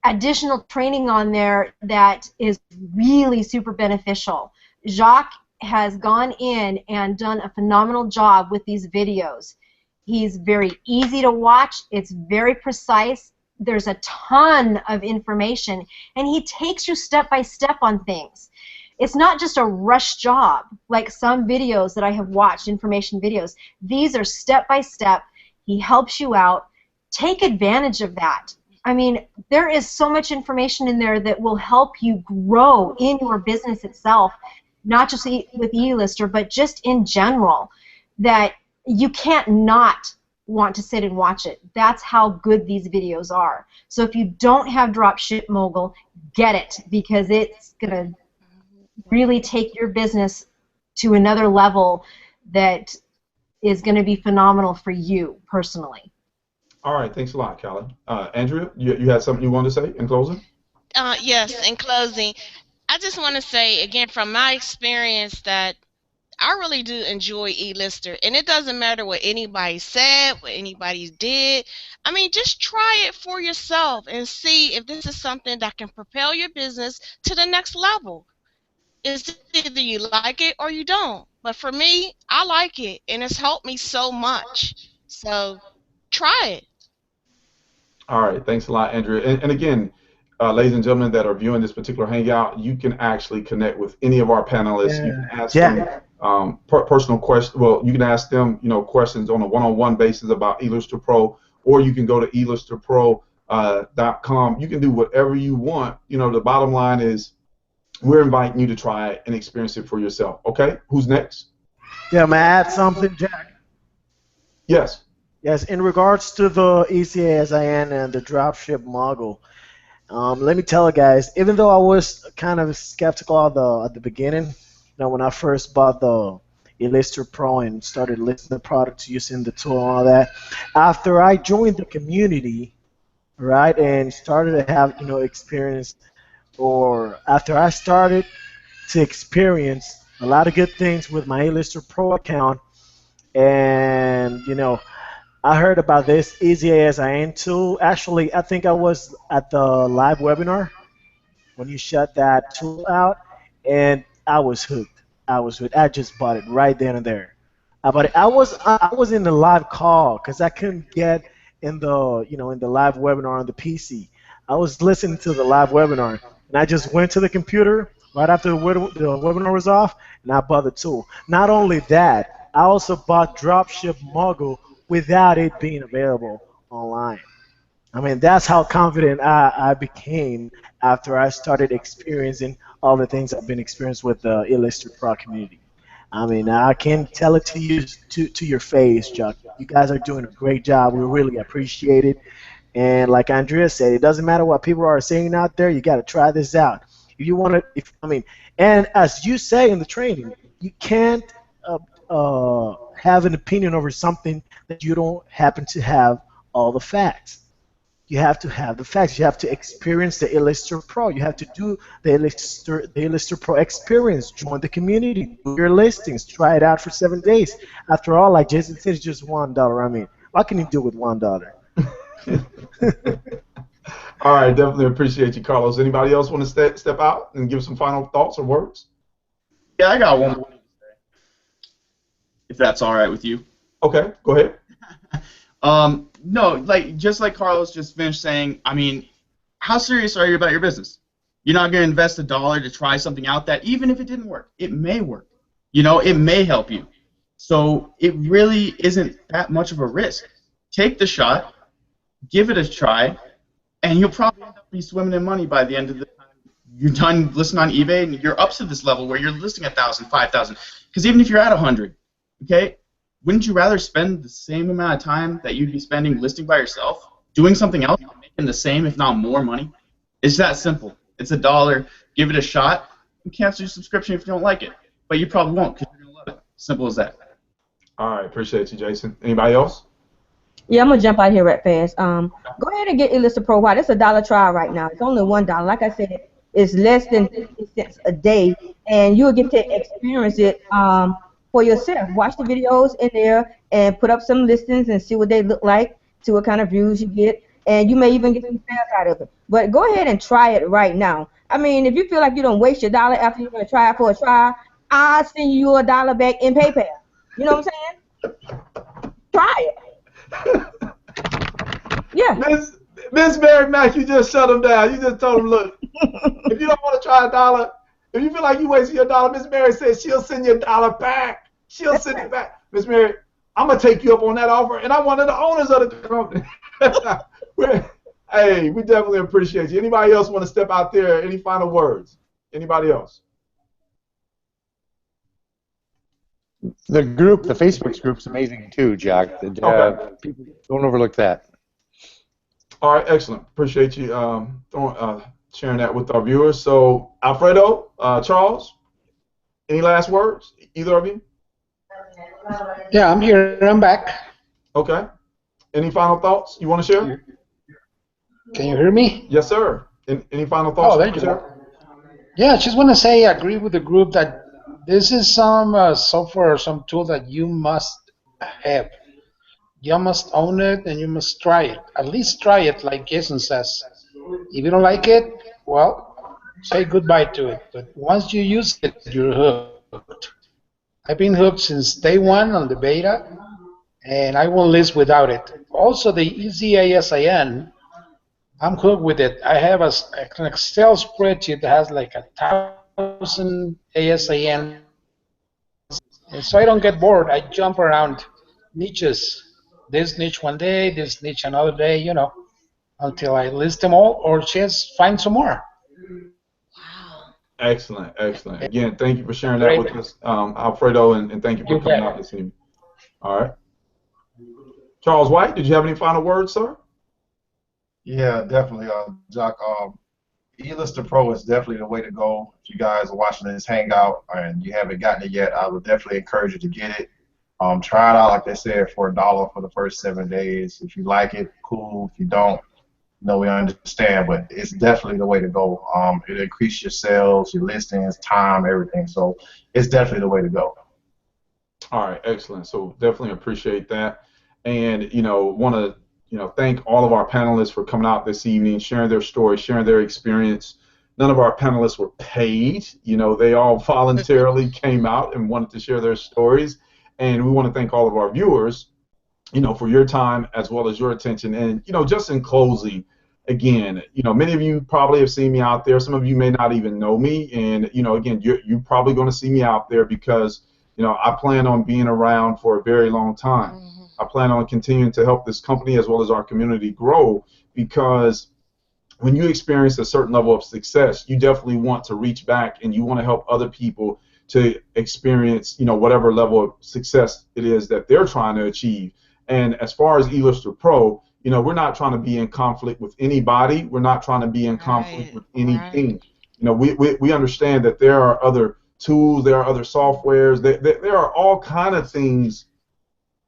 additional training on there that is really super beneficial. Jacques has gone in and done a phenomenal job with these videos. He's very easy to watch. It's very precise. There's a ton of information, and he takes you step by step on things. It's not just a rush job like some videos that I have watched, information videos. These are step by step. He helps you out. Take advantage of that. I mean, there is so much information in there that will help you grow in your business itself, not just with eLister, but just in general, that you can't not want to sit and watch it. That's how good these videos are. So if you don't have Dropship Mogul, get it, because it's going to really take your business to another level that is going to be phenomenal for you personally. All right, thanks a lot, Callie. Andrea, you had something you wanted to say in closing? Yes, in closing, I just want to say again from my experience that I really do enjoy eLister, and it doesn't matter what anybody said, what anybody did. I mean, just try it for yourself and see if this is something that can propel your business to the next level. It's either you like it or you don't. But for me, I like it, and it's helped me so much. So try it. All right, thanks a lot, Andrea. And again, ladies and gentlemen that are viewing this particular hangout, you can actually connect with any of our panelists. You can ask them personal questions. Well, you can ask them, questions on a one-on-one basis about eLister Pro, or you can go to eListerPro.com. You can do whatever you want. The bottom line is, we're inviting you to try it and experience it for yourself. Okay? Who's next? Yeah, may I add something, Jack? Yes. Yes, in regards to the ECASIN and the Dropship Mogul, let me tell you guys, even though I was kind of skeptical at the beginning, when I first bought the eLister Pro and started listing the products, using the tool and all that, after I joined the community, right, and started to have, experience, or after I started to experience a lot of good things with my eLister Pro account, and, I heard about this ECASIN tool. Actually, I think I was at the live webinar when you shut that tool out, and I was hooked. I just bought it right then and there. But I was in the live call because I couldn't get in the in the live webinar on the PC. I was listening to the live webinar, and I just went to the computer right after the webinar was off, and I bought the tool. Not only that, I also bought Dropship Mogul without it being available online. I mean, that's how confident I became after I started experiencing all the things I've been experiencing with the eLister Pro community. I mean, I can tell it to you to your face, Chuck. You guys are doing a great job. We really appreciate it. And like Andrea said, it doesn't matter what people are saying out there. You got to try this out. If you want to, and as you say in the training, you can't have an opinion over something that you don't happen to have all the facts. You have to have the facts. You have to experience the eLister Pro. You have to do the eLister Pro experience. Join the community. Do your listings. Try it out for 7 days. After all, like Jason said, it's just $1. I mean, what can you do with $1? All right, definitely appreciate you, Carlos. Anybody else want to step out and give some final thoughts or words? Yeah, I got one more thing to say, if that's all right with you. Okay, go ahead. No, just like Carlos just finished saying, I mean, how serious are you about your business? You're not going to invest $1 to try something out that, even if it didn't work, it may work. It may help you. So it really isn't that much of a risk. Take the shot, give it a try, and you'll probably end up be swimming in money by the end of the time you're done listing on eBay and you're up to this level where you're listing 1,000, 5,000. Because even if you're at 100, okay, wouldn't you rather spend the same amount of time that you'd be spending listing by yourself, doing something else, making the same, if not more money? It's that simple. It's $1. Give it a shot. And cancel your subscription if you don't like it. But you probably won't because you're going to love it. Simple as that. All right, appreciate you, Jason. Anybody else? Yeah, I'm gonna jump out here right fast. Go ahead and get eLister Pro. Why? It's $1 trial right now. It's only $1. Like I said, it's less than 50 cents a day, and you'll get to experience it for yourself. Watch the videos in there and put up some listings and see what they look like, see what kind of views you get, and you may even get some sales out of it. But go ahead and try it right now. I mean, if you feel like you don't waste your dollar after you're gonna try it for a trial, I'll send you $1 back in PayPal. You know what I'm saying? Try it. Yeah. Miss Mary Mack, you just shut him down. You just told him, look, if you don't want to try $1, if you feel like you wasting your $1, Miss Mary says she'll send you $1 back. She'll send it back. Miss Mary, I'm going to take you up on that offer, and I'm one of the owners of the company. Hey, we definitely appreciate you. Anybody else want to step out there? Any final words? Anybody else? The group, the Facebook group's amazing too, Jack. Okay. People don't overlook that. All right, excellent. Appreciate you sharing that with our viewers. So, Alfredo, Charles, any last words? Either of you? Yeah, I'm here. I'm back. Okay. Any final thoughts you want to share? Can you hear me? Yes, sir. Any final thoughts? Oh, there you go. Yeah, I just want to say I agree with the group that this is some software or some tool that you must have. You must own it and you must try it. At least try it, like Jason says. If you don't like it, well, say goodbye to it. But once you use it, you're hooked. I've been hooked since day one on the beta, and I won't list without it. Also, the EasyASIN, I'm hooked with it. I have an Excel spreadsheet that has like 1,000 ASIN. And so I don't get bored. I jump around niches. This niche one day, this niche another day, you know, until I list them all or just find some more. Excellent, excellent. Again, thank you for sharing that with us, Alfredo, and thank you for coming out this evening. All right. Charles White, did you have any final words, sir? Yeah, definitely, Jack. eLister Pro is definitely the way to go. If you guys are watching this Hangout and you haven't gotten it yet, I would definitely encourage you to get it. Try it out, like they said, for $1 for the first 7 days. If you like it, cool. If you don't, we understand, but it's definitely the way to go. It'll increase your sales, your listings, time, everything. So it's definitely the way to go. All right, excellent. So definitely appreciate that, and want to thank all of our panelists for coming out this evening, sharing their story, sharing their experience. None of our panelists were paid. They all voluntarily came out and wanted to share their stories. And we want to thank all of our viewers, for your time as well as your attention. And, just in closing, again, many of you probably have seen me out there. Some of you may not even know me. And, again, you're probably going to see me out there because, I plan on being around for a very long time. Mm-hmm. I plan on continuing to help this company as well as our community grow, because when you experience a certain level of success, you definitely want to reach back and you want to help other people to experience, whatever level of success it is that they're trying to achieve. And as far as eLister Pro, we're not trying to be in conflict with anybody. We're not trying to be in conflict with anything. We understand that there are other tools, there are other softwares, there are all kind of things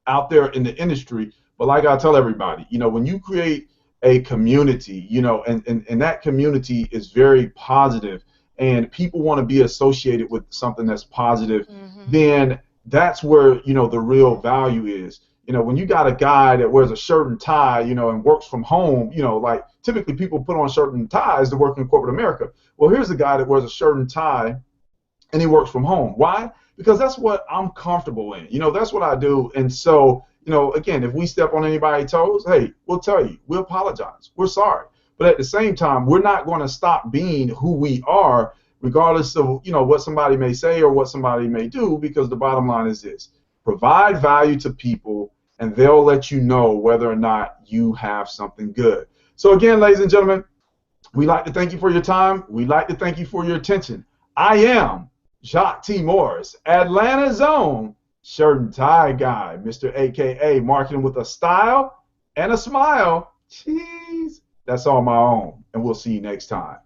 out there in the industry. But like I tell everybody, when you create a community, and that community is very positive, and people want to be associated with something that's positive, then that's where, the real value is. When you got a guy that wears a shirt and tie, and works from home, like typically people put on shirt and ties to work in corporate America. Well, here's a guy that wears a shirt and tie and he works from home. Why? Because that's what I'm comfortable in. That's what I do. And so, again, if we step on anybody's toes, hey, we'll tell you, we apologize, we're sorry. But at the same time, we're not going to stop being who we are, regardless of what somebody may say or what somebody may do, because the bottom line is this: provide value to people, and they'll let you know whether or not you have something good. So again, ladies and gentlemen, We like to thank you for your time. We like to thank you for your attention. I am Jacques T. Morris, Atlanta's own shirt and tie guy, Mr. AKA marketing with a style and a smile. Jeez, that's all my own. And we'll see you next time.